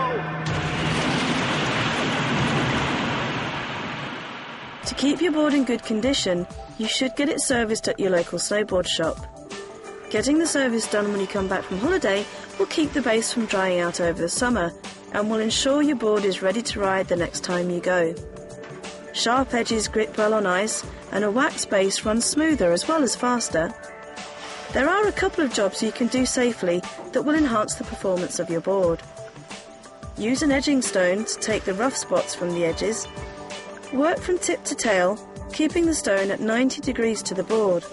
To keep your board in good condition, you should get it serviced at your local snowboard shop. Getting the service done when you come back from holiday will keep the base from drying out over the summer and will ensure your board is ready to ride the next time you go. Sharp edges grip well on ice and a wax base runs smoother as well as faster. There are a couple of jobs you can do safely that will enhance the performance of your board. Use an edging stone to take the rough spots from the edges. Work from tip to tail, keeping the stone at 90 degrees to the board.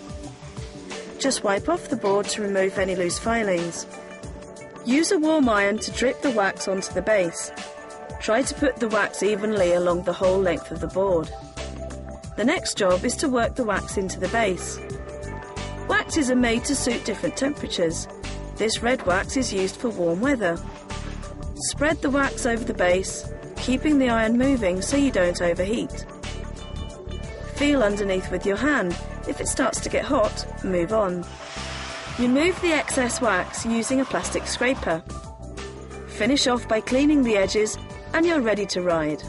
Just wipe off the board to remove any loose filings. Use a warm iron to drip the wax onto the base. Try to put the wax evenly along the whole length of the board. The next job is to work the wax into the base. Waxes are made to suit different temperatures. This red wax is used for warm weather. Spread the wax over the base, keeping the iron moving so you don't overheat. Feel underneath with your hand. If it starts to get hot, move on. Remove the excess wax using a plastic scraper. Finish off by cleaning the edges and you're ready to ride.